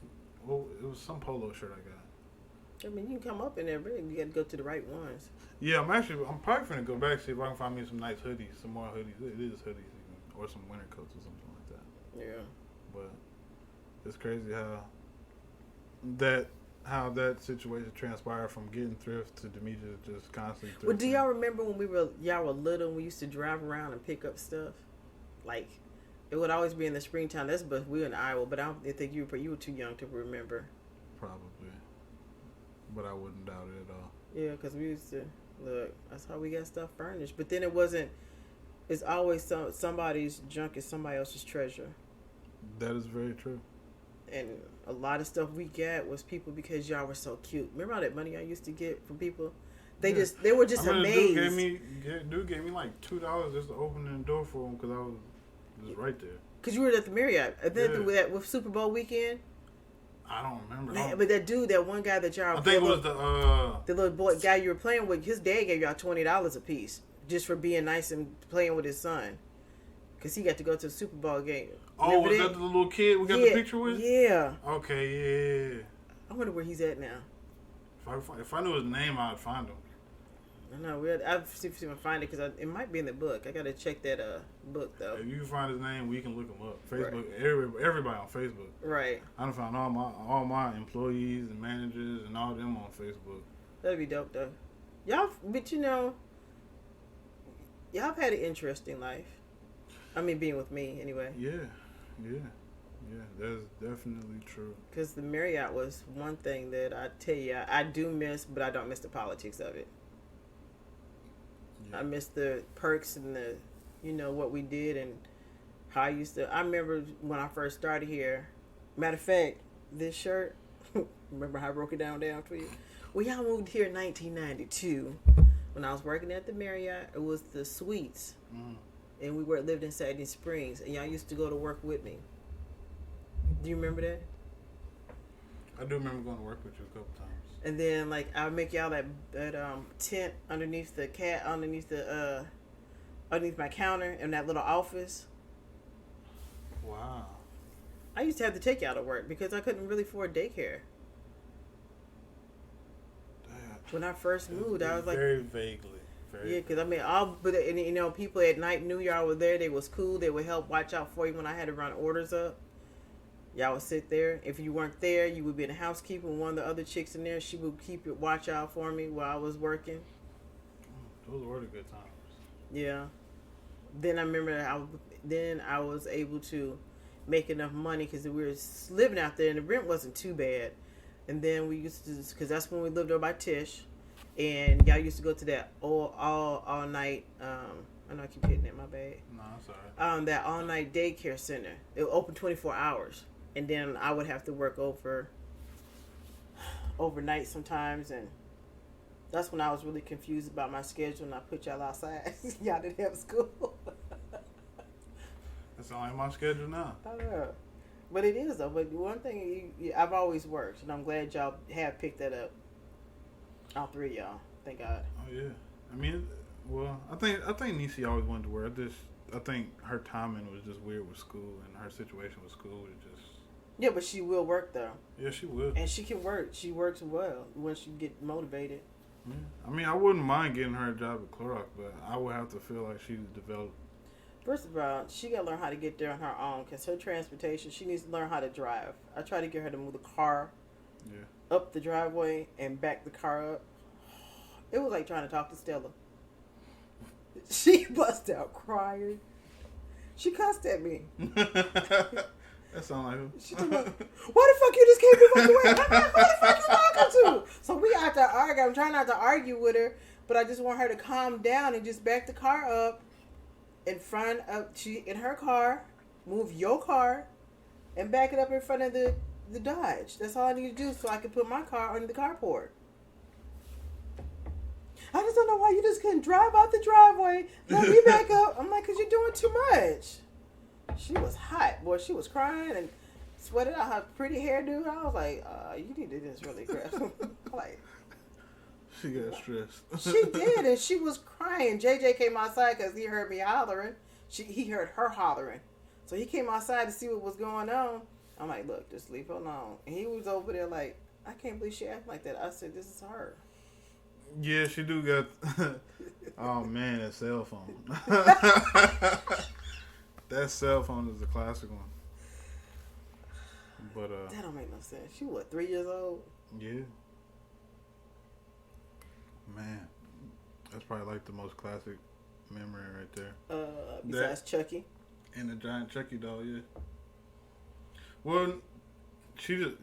was some polo shirt I got. I mean, you can come up in there, but you got to go to the right ones. Yeah, I'm probably going to go back see if I can find me some nice hoodies, some more hoodies. It is hoodies even, or some winter coats or something like that. Yeah. But it's crazy how that situation transpired from getting thrift to Demetria just constantly thrifting. Well, do y'all remember when y'all were little and we used to drive around and pick up stuff? Like, it would always be in the springtime. But we were in Iowa, but I don't think you were too young to remember. Probably. But I wouldn't doubt it at all. Yeah, because we used to, look, that's how we got stuff furnished. But then it's always somebody's junk is somebody else's treasure. That is very true. And a lot of stuff we got was people because y'all were so cute. Remember all that money I used to get from people? They were just amazed. Dude gave me like $2 just to open the door for him because I was just right there. Because you were at the Marriott. And then with Super Bowl weekend. I don't remember. But that dude, that one guy that y'all... I think it was the little boy guy you were playing with, his dad gave y'all $20 a piece just for being nice and playing with his son. Because he got to go to the Super Bowl game. Remember was that the little kid we got the picture with? Yeah. Okay, yeah. I wonder where he's at now. If I knew his name, I'd find him. I know. I'll see if I can find it because it might be in the book. I got to check that book, though. If you can find his name, we can look him up. Facebook, right. Everybody on Facebook. Right. I done found all my employees and managers and all them on Facebook. That'd be dope, though. But y'all have had an interesting life. I mean, being with me, anyway. Yeah, that's definitely true. Because the Marriott was one thing that I tell you, I do miss, but I don't miss the politics of it. Yeah. I miss the perks and the, what we did and how I remember when I first started here. Matter of fact, this shirt, remember how I broke it down for you? Well, y'all moved here in 1992. When I was working at the Marriott, it was the suites. Mm. And we lived in Satin Springs, and y'all used to go to work with me. Do you remember that? I do remember going to work with you a couple times. And then, I would make y'all that tent underneath underneath my counter in that little office. Wow. I used to have to take y'all to work because I couldn't really afford daycare. When I first moved, I was like... Very vaguely. Yeah, because people at night knew y'all were there. They was cool. They would help watch out for you when I had to run orders up. Y'all would sit there. If you weren't there, you would be the housekeeper. One of the other chicks in there, she would watch out for me while I was working. Those were the good times. Yeah. Then I remember I was able to make enough money because we were living out there and the rent wasn't too bad. And then we used to, because that's when we lived over by Tish. And y'all used to go to that all night. I know I keep hitting it. My bad. No, I'm sorry. That all night daycare center. It would open 24 hours, and then I would have to work overnight sometimes, and that's when I was really confused about my schedule. And I put y'all outside. Y'all didn't have school. That's only my schedule now. I know, but it is though. But one thing I've always worked, and I'm glad y'all have picked that up. All three of y'all. Thank God. Oh yeah. I mean, well, I think Nisi always wanted to work. I think her timing was just weird with school, and her situation with school is just. Yeah, but she will work though. Yeah, she will. And she can work. She works well when she get motivated. Yeah. I mean, I wouldn't mind getting her a job at Clorox, but I would have to feel like she's developed. First of all, she got to learn how to get there on her own because her transportation, she needs to learn how to drive. I try to get her to move the car. Yeah. Up the driveway and back the car up. It was like trying to talk to Stella. She busted out crying. She cussed at me. That sounds like her. She told me, why the fuck you just came the fuck away? I'm like, who the fuck you talking to? So we out there arguing. I'm trying not to argue with her, but I just want her to calm down and just back the car up in front of in her car, move your car, and back it up in front of the Dodge. That's all I need to do so I can put my car under the carport. I just don't know why you just couldn't drive out the driveway, let me back up. I'm like, because you're doing too much. She was hot, boy. She was crying and sweated out her pretty hairdo. I was like, you need to just really grab some. Like, she got stressed. She did, and she was crying. JJ came outside because he heard me hollering. He heard her hollering. So he came outside to see what was going on. I'm like, look, just leave her alone. And he was over there like, I can't believe she acting like that. I said, this is her. Yeah, she do got. Oh man, that cell phone. That cell phone is a classic one. But that don't make no sense. She what, 3 years old? Yeah. Man, that's probably like the most classic memory right there. Besides Chucky. And the giant Chucky doll, yeah. Well, she just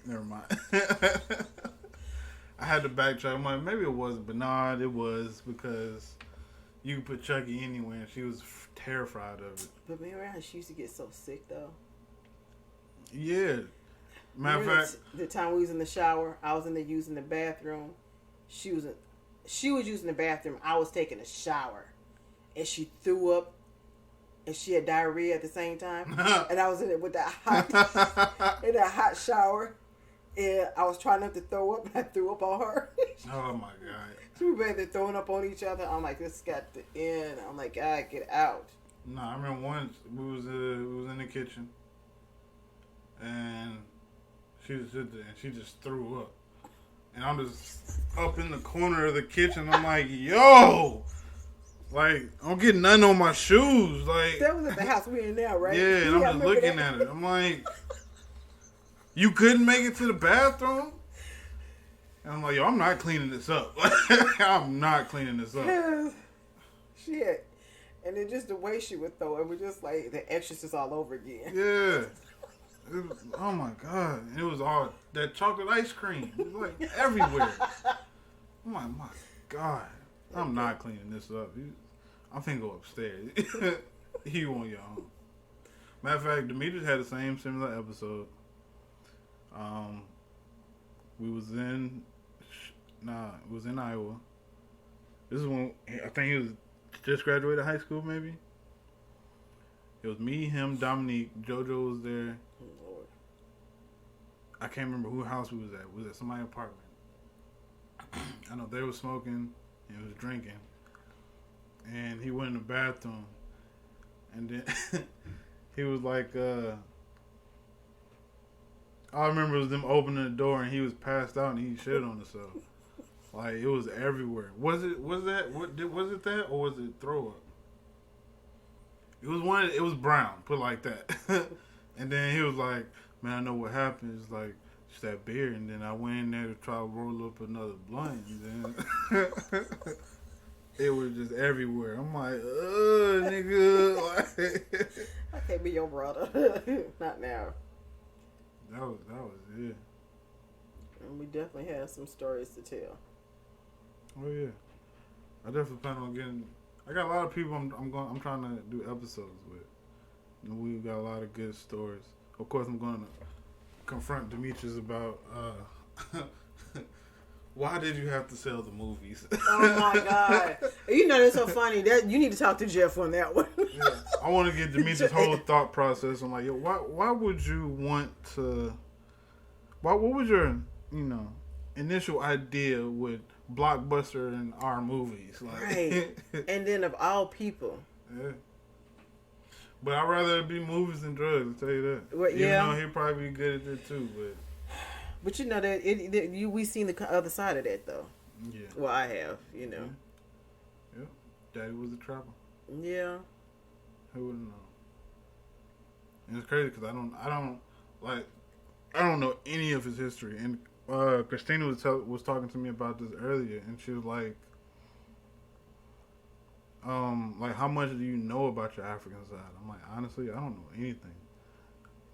never mind. I had to backtrack. I'm like, maybe it wasn't, but nah, it was because you could put Chucky anywhere, and she was terrified of it. But remember how she used to get so sick though? Yeah. Matter of fact, the time we was in the shower, I was in there using the bathroom. She was using the bathroom. I was taking a shower, and she threw up, and she had diarrhea at the same time. And I was in it with that hot shower, and I was trying not to throw up, and I threw up on her. Oh my god! We were there throwing up on each other. I'm like, this got to end. I'm like, God, get out. No, I remember once we was in the kitchen, and she was sitting there and she just threw up, and I'm just up in the corner of the kitchen. I'm like, yo, like I'm getting nothing on my shoes. Like that was at the house we in now, right? Yeah, and I'm just looking at it. I'm like, you couldn't make it to the bathroom. And I'm like, yo, I'm not cleaning this up. I'm not cleaning this up. Shit. And then just the way she would throw it was just like the Exorcist all over again. Yeah. Oh my god. And it was all that chocolate ice cream. It was like everywhere. I'm like, my god. I'm not cleaning this up. I'm finna go upstairs. You on your own. Matter of fact, Demetrius had the same similar episode. We was in Iowa. This is when I think he was just graduated high school, maybe. It was me, him, Dominique, JoJo was there. Oh, Lord. I can't remember whose house we was at. We was at somebody's apartment. I know they were smoking and was drinking. And he went in the bathroom. And then he was like, all I remember was them opening the door and he was passed out and he shit on himself. Like it was everywhere. Was it that or was it throw up? It was one. It was brown, put like that. And then he was like, "Man, I know what happened. It's like it's that beer." And then I went in there to try to roll up another blunt, and then it was just everywhere. I'm like, nigga, I can't be your brother. Not now. That was it. And we definitely had some stories to tell. Oh yeah, I definitely plan on getting. I got a lot of people I'm trying to do episodes with. And we've got a lot of good stories. Of course, I'm going to confront Demetrius about why did you have to sell the movies? Oh my god! You know that's so funny. That you need to talk to Jeff on that one. Yeah, I want to get Demetrius' whole thought process. I'm like, yo, why would you want to? What was your initial idea with Blockbuster and our movies? Like, right. And then of all people. Yeah. But I'd rather it be movies than drugs, I'll tell you that. Well, yeah. Even though he'd probably be good at it too, but you know that we seen the other side of that though. Yeah. Well, I have, Yeah. Daddy was a trapper. Yeah. Who wouldn't know? And it's crazy because I don't know any of his history. And Christina was talking to me about this earlier, and she was like, how much do you know about your African side? I'm like, honestly, I don't know anything.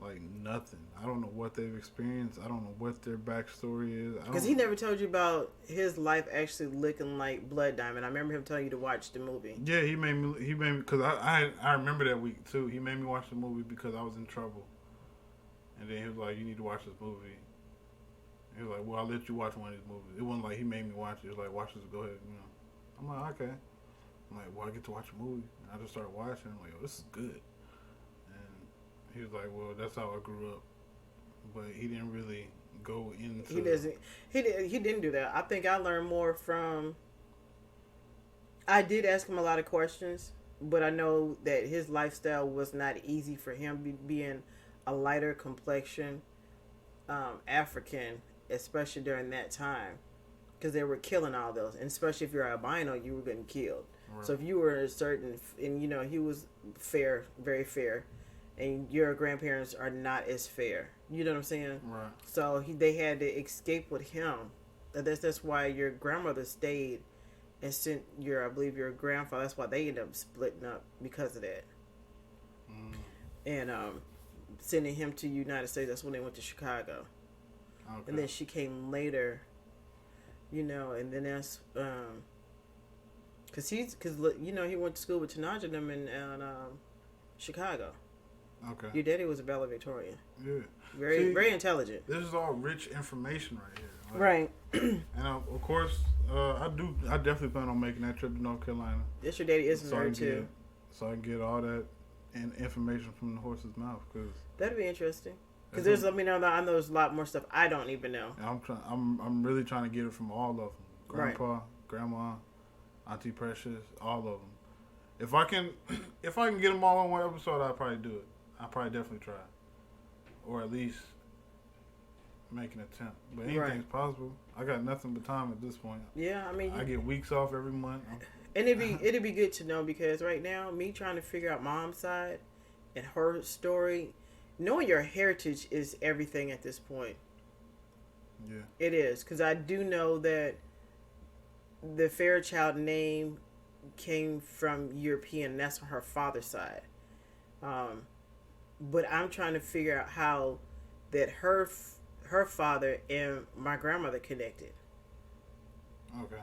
Like, nothing. I don't know what they've experienced. I don't know what their backstory is. Because he never told you about his life actually looking like Blood Diamond. I remember him telling you to watch the movie. Yeah, he made me, because I remember that week, too. He made me watch the movie because I was in trouble. And then he was like, you need to watch this movie. He was like, well, I'll let you watch one of these movies. It wasn't like he made me watch it. It was like, watch this, go ahead. I'm like, okay. I'm like, well, I get to watch a movie. And I just started watching. I'm like, oh, this is good. And he was like, well, that's how I grew up. But he didn't really go into. He didn't do that. I think I learned more from. I did ask him a lot of questions, but I know that his lifestyle was not easy for him, being a lighter complexion African, especially during that time, because they were killing all those, and especially if you're albino, you were getting killed. Right. So if you were a certain, and you know, he was fair, very fair, and your grandparents are not as fair. You know what I'm saying? Right. So they had to escape with him. That's why your grandmother stayed and sent I believe your grandfather. That's why they ended up splitting up because of that. And sending him to United States. That's when they went to Chicago. Okay. And then she came later. You know, and then that's because you know, he went to school with Tanaja and them in Chicago. Okay. Your daddy was a valedictorian. Yeah. Very intelligent. This is all rich information right here. Like, right. And of course, I definitely plan on making that trip to North Carolina. Yes, your daddy is a nerd too. So I can get all that information from the horse's mouth. Cause that'd be interesting. Because there's, I know there's a lot more stuff I don't even know. I'm really trying to get it from all of them. Grandpa, right. Grandma, Auntie Precious, all of them. If I can get them all on one episode, I'll probably do it. I'll probably definitely try, or at least make an attempt. But anything's possible. I got nothing but time at this point. Yeah, I mean, I get weeks off every month. And it'd be good to know, because right now, me trying to figure out mom's side and her story, knowing your heritage is everything at this point. Yeah, it is, because I do know that the Fairchild name came from European. And that's from her father's side. But I'm trying to figure out how that her father and my grandmother connected. Okay.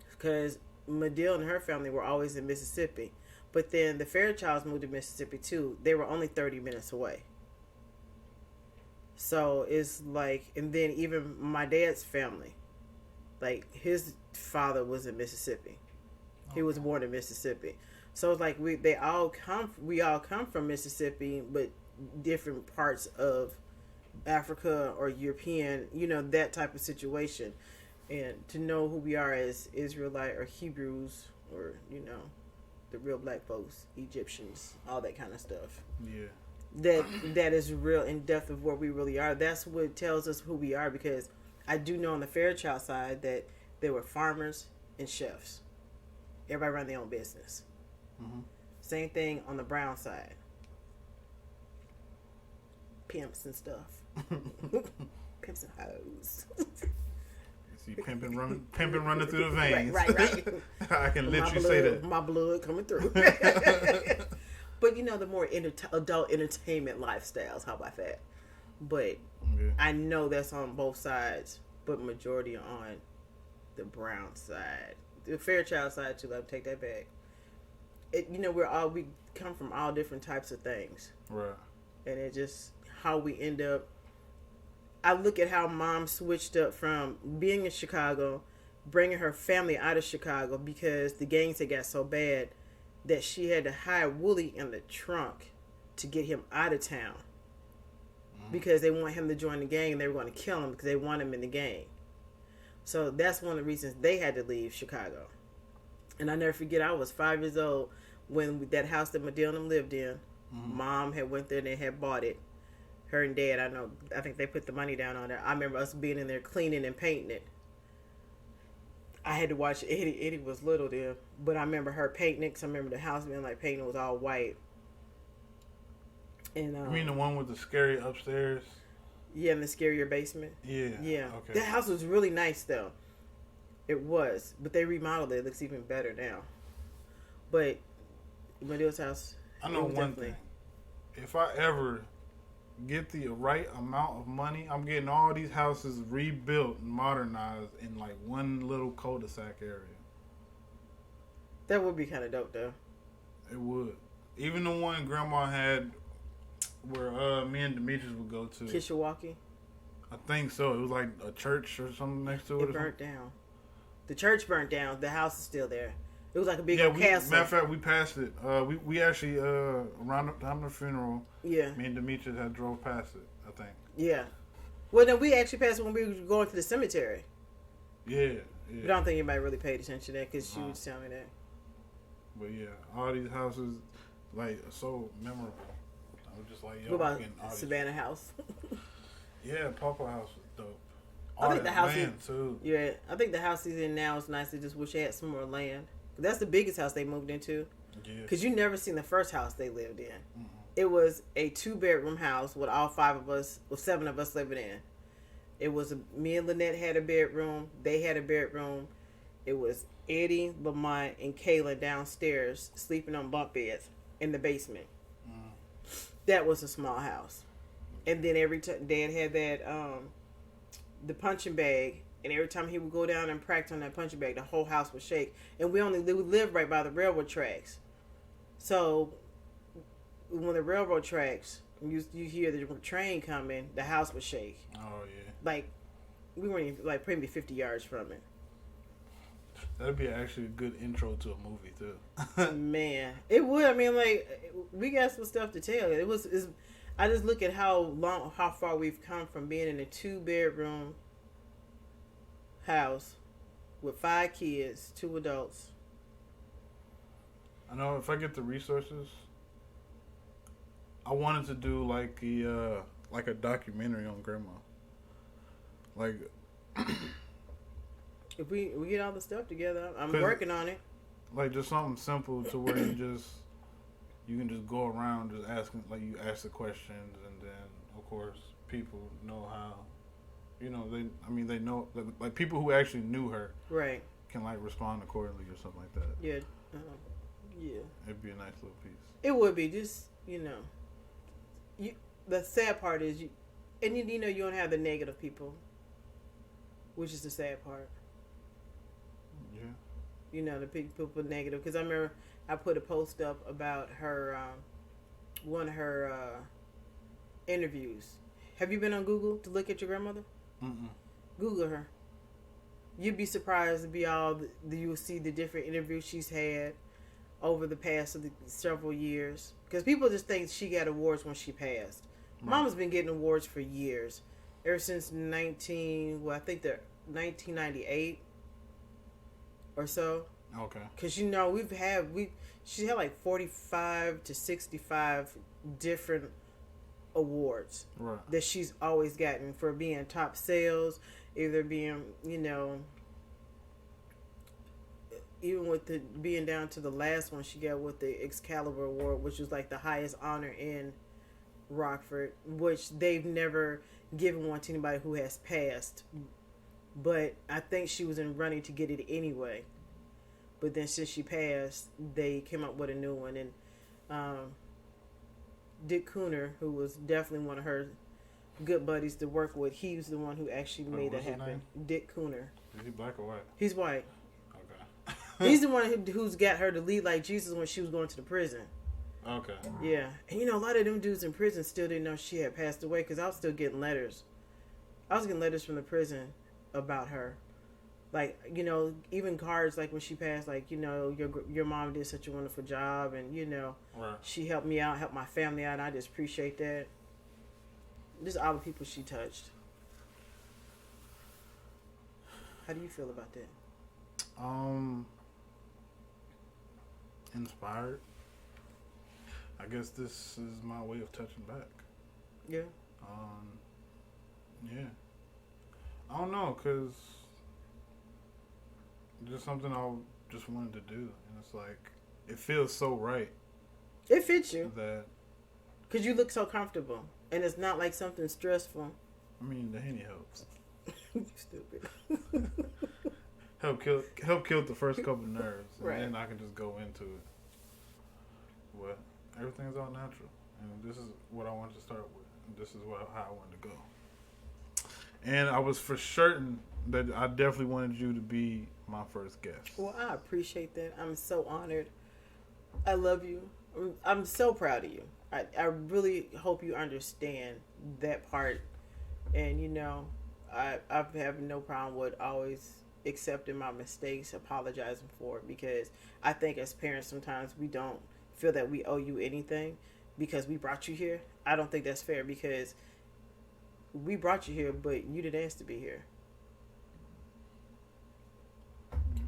Because Medill and her family were always in Mississippi. But then the Fairchilds moved to Mississippi too. They were only 30 minutes away. So it's like, and then even my dad's family, like his father was in Mississippi. Okay. He was born in Mississippi. So it's like we all come from Mississippi, but different parts of Africa or European, you know, that type of situation. And to know who we are as Israelite or Hebrews, or, you know, the real black folks, Egyptians, all that kind of stuff. Yeah. That is real in depth of where we really are. That's what tells us who we are, because I do know on the Fairchild side that they were farmers and chefs. Everybody ran their own business. Mm-hmm. Same thing on the Brown side. Pimps and stuff. Pimps and hoes. See, pimping running through the veins. Right. I can literally say that. My blood coming through. But you know, the more adult entertainment lifestyles. How about that? But I know that's on both sides, but majority on the Brown side. The Fairchild side too. I'll take that back. You know, we come from all different types of things. Right. And it just how we end up. I look at how mom switched up from being in Chicago, bringing her family out of Chicago because the gangs had got so bad that she had to hide Wooly in the trunk to get him out of town. Because they want him to join the gang and they were going to kill him because they want him in the gang. So that's one of the reasons they had to leave Chicago. And I never forget, I was 5 years old when that house that Medill and them lived in, mom had went there and they had bought it. Her and dad, I think they put the money down on it. I remember us being in there cleaning and painting it. I had to watch Eddie. Eddie was little then, but I remember her painting it, because I remember the house being like painted, was all white. And you mean the one with the scary upstairs? Yeah, in the scarier basement. Yeah. Okay. That house was really nice though. It was, but they remodeled it. It looks even better now. But Medill's house. I know one thing. If I ever get the right amount of money, I'm getting all these houses rebuilt and modernized in like one little cul-de-sac area. That would be kind of dope though. It would. Even the one Grandma had where me and Demetrius would go to. Kishwaukee? I think so. It was like a church or something next to it. It burnt down. The church burnt down. The house is still there. It was like a big Yeah, old castle. matter of fact, we passed it. We actually around the time of the funeral. Yeah. Me and Demetrius had drove past it. I think. Yeah. Well, then we actually passed it when we were going to the cemetery. Yeah. But I don't think anybody really paid attention to that because she would tell me that. But yeah, all these houses, like, so memorable. I was just like, yo, What about Savannah House? Yeah, Papa House was dope. I think the house land too. Yeah, I think the house he's in now is nice. I just wish they had some more land. That's the biggest house they moved into. Yeah. Because you never seen the first house they lived in. Mm-mm. It was a 2-bedroom house with all 5 of us, with 7 of us living in. It was me and Lynette had a bedroom. They had a bedroom. It was Eddie, Lamont, and Kayla downstairs sleeping on bunk beds in the basement. That was a small house. And then every time Dad had that the punching bag, and every time he would go down and practice on that punching bag, the whole house would shake. And we lived right by the railroad tracks, so when the railroad tracks, you hear the train coming, the house would shake. Oh yeah. Like we weren't even, like maybe 50 yards from it. That'd be actually a good intro to a movie too. Man, it would. I mean, like we got some stuff to tell. I just look at how far we've come from being in a 2-bedroom house with 5 kids, 2 adults. I know if I get the resources, I wanted to do like a documentary on grandma. Like, if we get all the stuff together, I'm working on it. Like just something simple to where you can just go around just asking, like you ask the questions, and then of course people know how, they know, like people who actually knew her, right, can like respond accordingly or something like that. Yeah, yeah. It'd be a nice little piece. It would be, just the sad part is you don't have the negative people, which is the sad part. Yeah. The people negative, because I remember I put a post up about her, one of her interviews. Have you been on Google to look at your grandmother? Mm-mm. Google her. You'd be surprised to be you'll see the different interviews she's had over the past several years. Because people just think she got awards when she passed. Right. Mama's been getting awards for years, ever since 1998 or so. Okay. Because she had like 45 to 65 different awards, right, that she's always gotten for being top sales, either being, even with being down to the last one she got with the Excalibur Award, which was like the highest honor in Rockford, which they've never given one to anybody who has passed. But I think she was in running to get it anyway. But then since she passed, they came up with a new one. And Dick Cooner, who was definitely one of her good buddies to work with, he was the one who actually made that happen. Dick Cooner. Is he black or white? He's white. Okay. He's the one who's got her to lead like Jesus when she was going to the prison. Okay. Yeah. And a lot of them dudes in prison still didn't know she had passed away, because I was still getting letters. I was getting letters from the prison about her. Like, even cards, like when she passed, like, your mom did such a wonderful job, and, right, she helped me out, helped my family out, and I just appreciate that. Just all the people she touched. How do you feel about that? Inspired. I guess this is my way of touching back. Yeah. Yeah. I don't know, because just something I just wanted to do, and it's like it feels so right. It fits you. That because you look so comfortable, and it's not like something stressful. I mean, the Henny helps. Stupid. help kill the first couple nerves, and right, then I can just go into it. But everything's all natural, and this is what I wanted to start with. And this is how I wanted to go. And I was for certain that I definitely wanted you to be my first guest. Well, I appreciate that. I'm so honored. I love you. I'm so proud of you. I really hope you understand that part. And, I have no problem with always accepting my mistakes, apologizing for it, because I think as parents sometimes we don't feel that we owe you anything because we brought you here. I don't think that's fair because we brought you here, but you didn't ask to be here.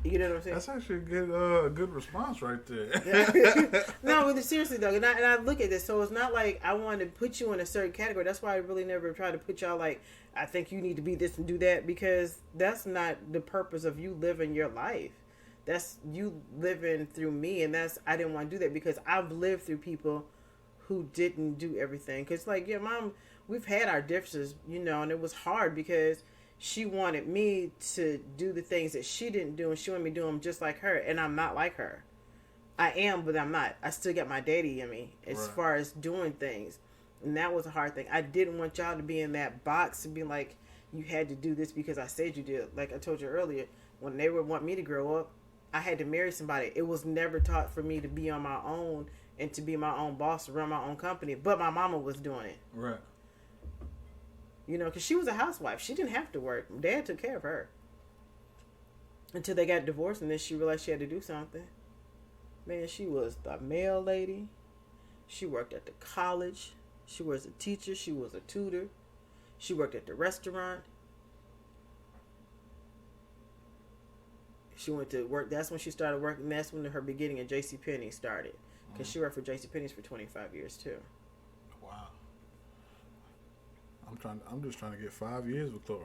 You know what I'm saying? That's actually a good response right there. No, but seriously though, and I look at this, so it's not like I want to put you in a certain category. That's why I really never try to put y'all like, I think you need to be this and do that, because that's not the purpose of you living your life. That's you living through me, and I didn't want to do that because I've lived through people who didn't do everything. Because like, yeah, Mom, we've had our differences, and it was hard because she wanted me to do the things that she didn't do, and she wanted me to do them just like her, and I'm not like her. I am, but I'm not. I still got my daddy in me as far as doing things, and that was a hard thing. I didn't want y'all to be in that box and be like, you had to do this because I said you did. Like I told you earlier, when they would want me to grow up, I had to marry somebody. It was never taught for me to be on my own and to be my own boss, run my own company, but my mama was doing it. Right. Because she was a housewife. She didn't have to work. Dad took care of her. Until they got divorced, and then she realized she had to do something. Man, she was the mail lady. She worked at the college. She was a teacher. She was a tutor. She worked at the restaurant. She went to work. That's when she started working. That's when her beginning at JCPenney started. Because she worked for JCPenney's for 25 years, too. Wow. I'm just trying to get 5 years with Clara.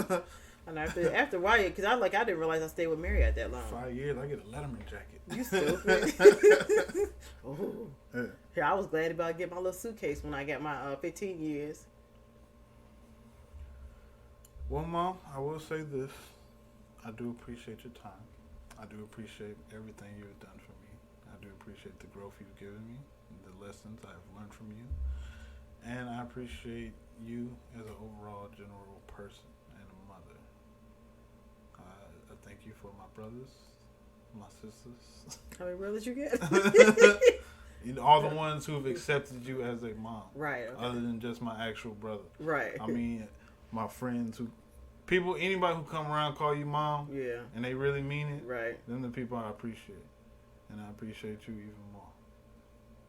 No. And after a while, because I didn't realize I stayed with Marriott that long. 5 years, I get a Letterman jacket. You stupid. Ooh. Yeah. Here, I was glad about getting my little suitcase when I got my 15 years. Well, Mom, I will say this. I do appreciate your time. I do appreciate everything you've done for me. I do appreciate the growth you've given me, the lessons I've learned from you. And I appreciate you as an overall general person and a mother. I thank you for my brothers, my sisters. How many brothers you get? All the ones who've accepted you as a mom. Right. Okay. Other than just my actual brother. Right. I mean, my friends anybody who come around call you mom. Yeah. And they really mean it. Right. Them the people I appreciate. And I appreciate you even more.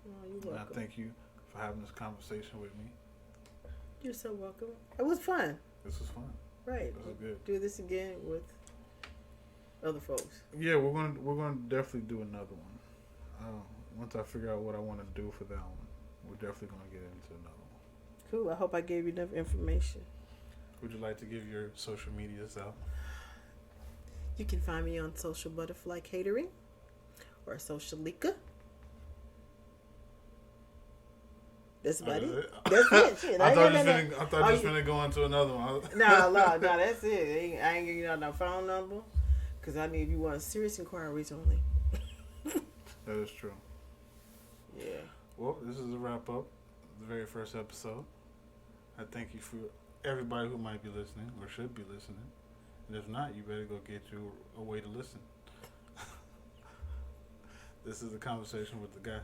Oh, you're welcome. And I thank you for having this conversation with me. You're so welcome. It was fun. This was fun. Right. This was good. Do this again with other folks. Yeah, we're gonna definitely do another one. Once I figure out what I want to do for that one, we're definitely gonna get into another one. Cool. I hope I gave you enough information. Would you like to give your social medias out? You can find me on Social Butterfly Catering or Social Lika. That's about it. That's it. Shit. I thought you was finna go into another one. No, that's it. I ain't giving you no phone number because I need you on serious inquiries only. That is true. Yeah. Well, this is a wrap up. The very first episode. I thank you for everybody who might be listening or should be listening. And if not, you better go get you a way to listen. This is a conversation with the guy.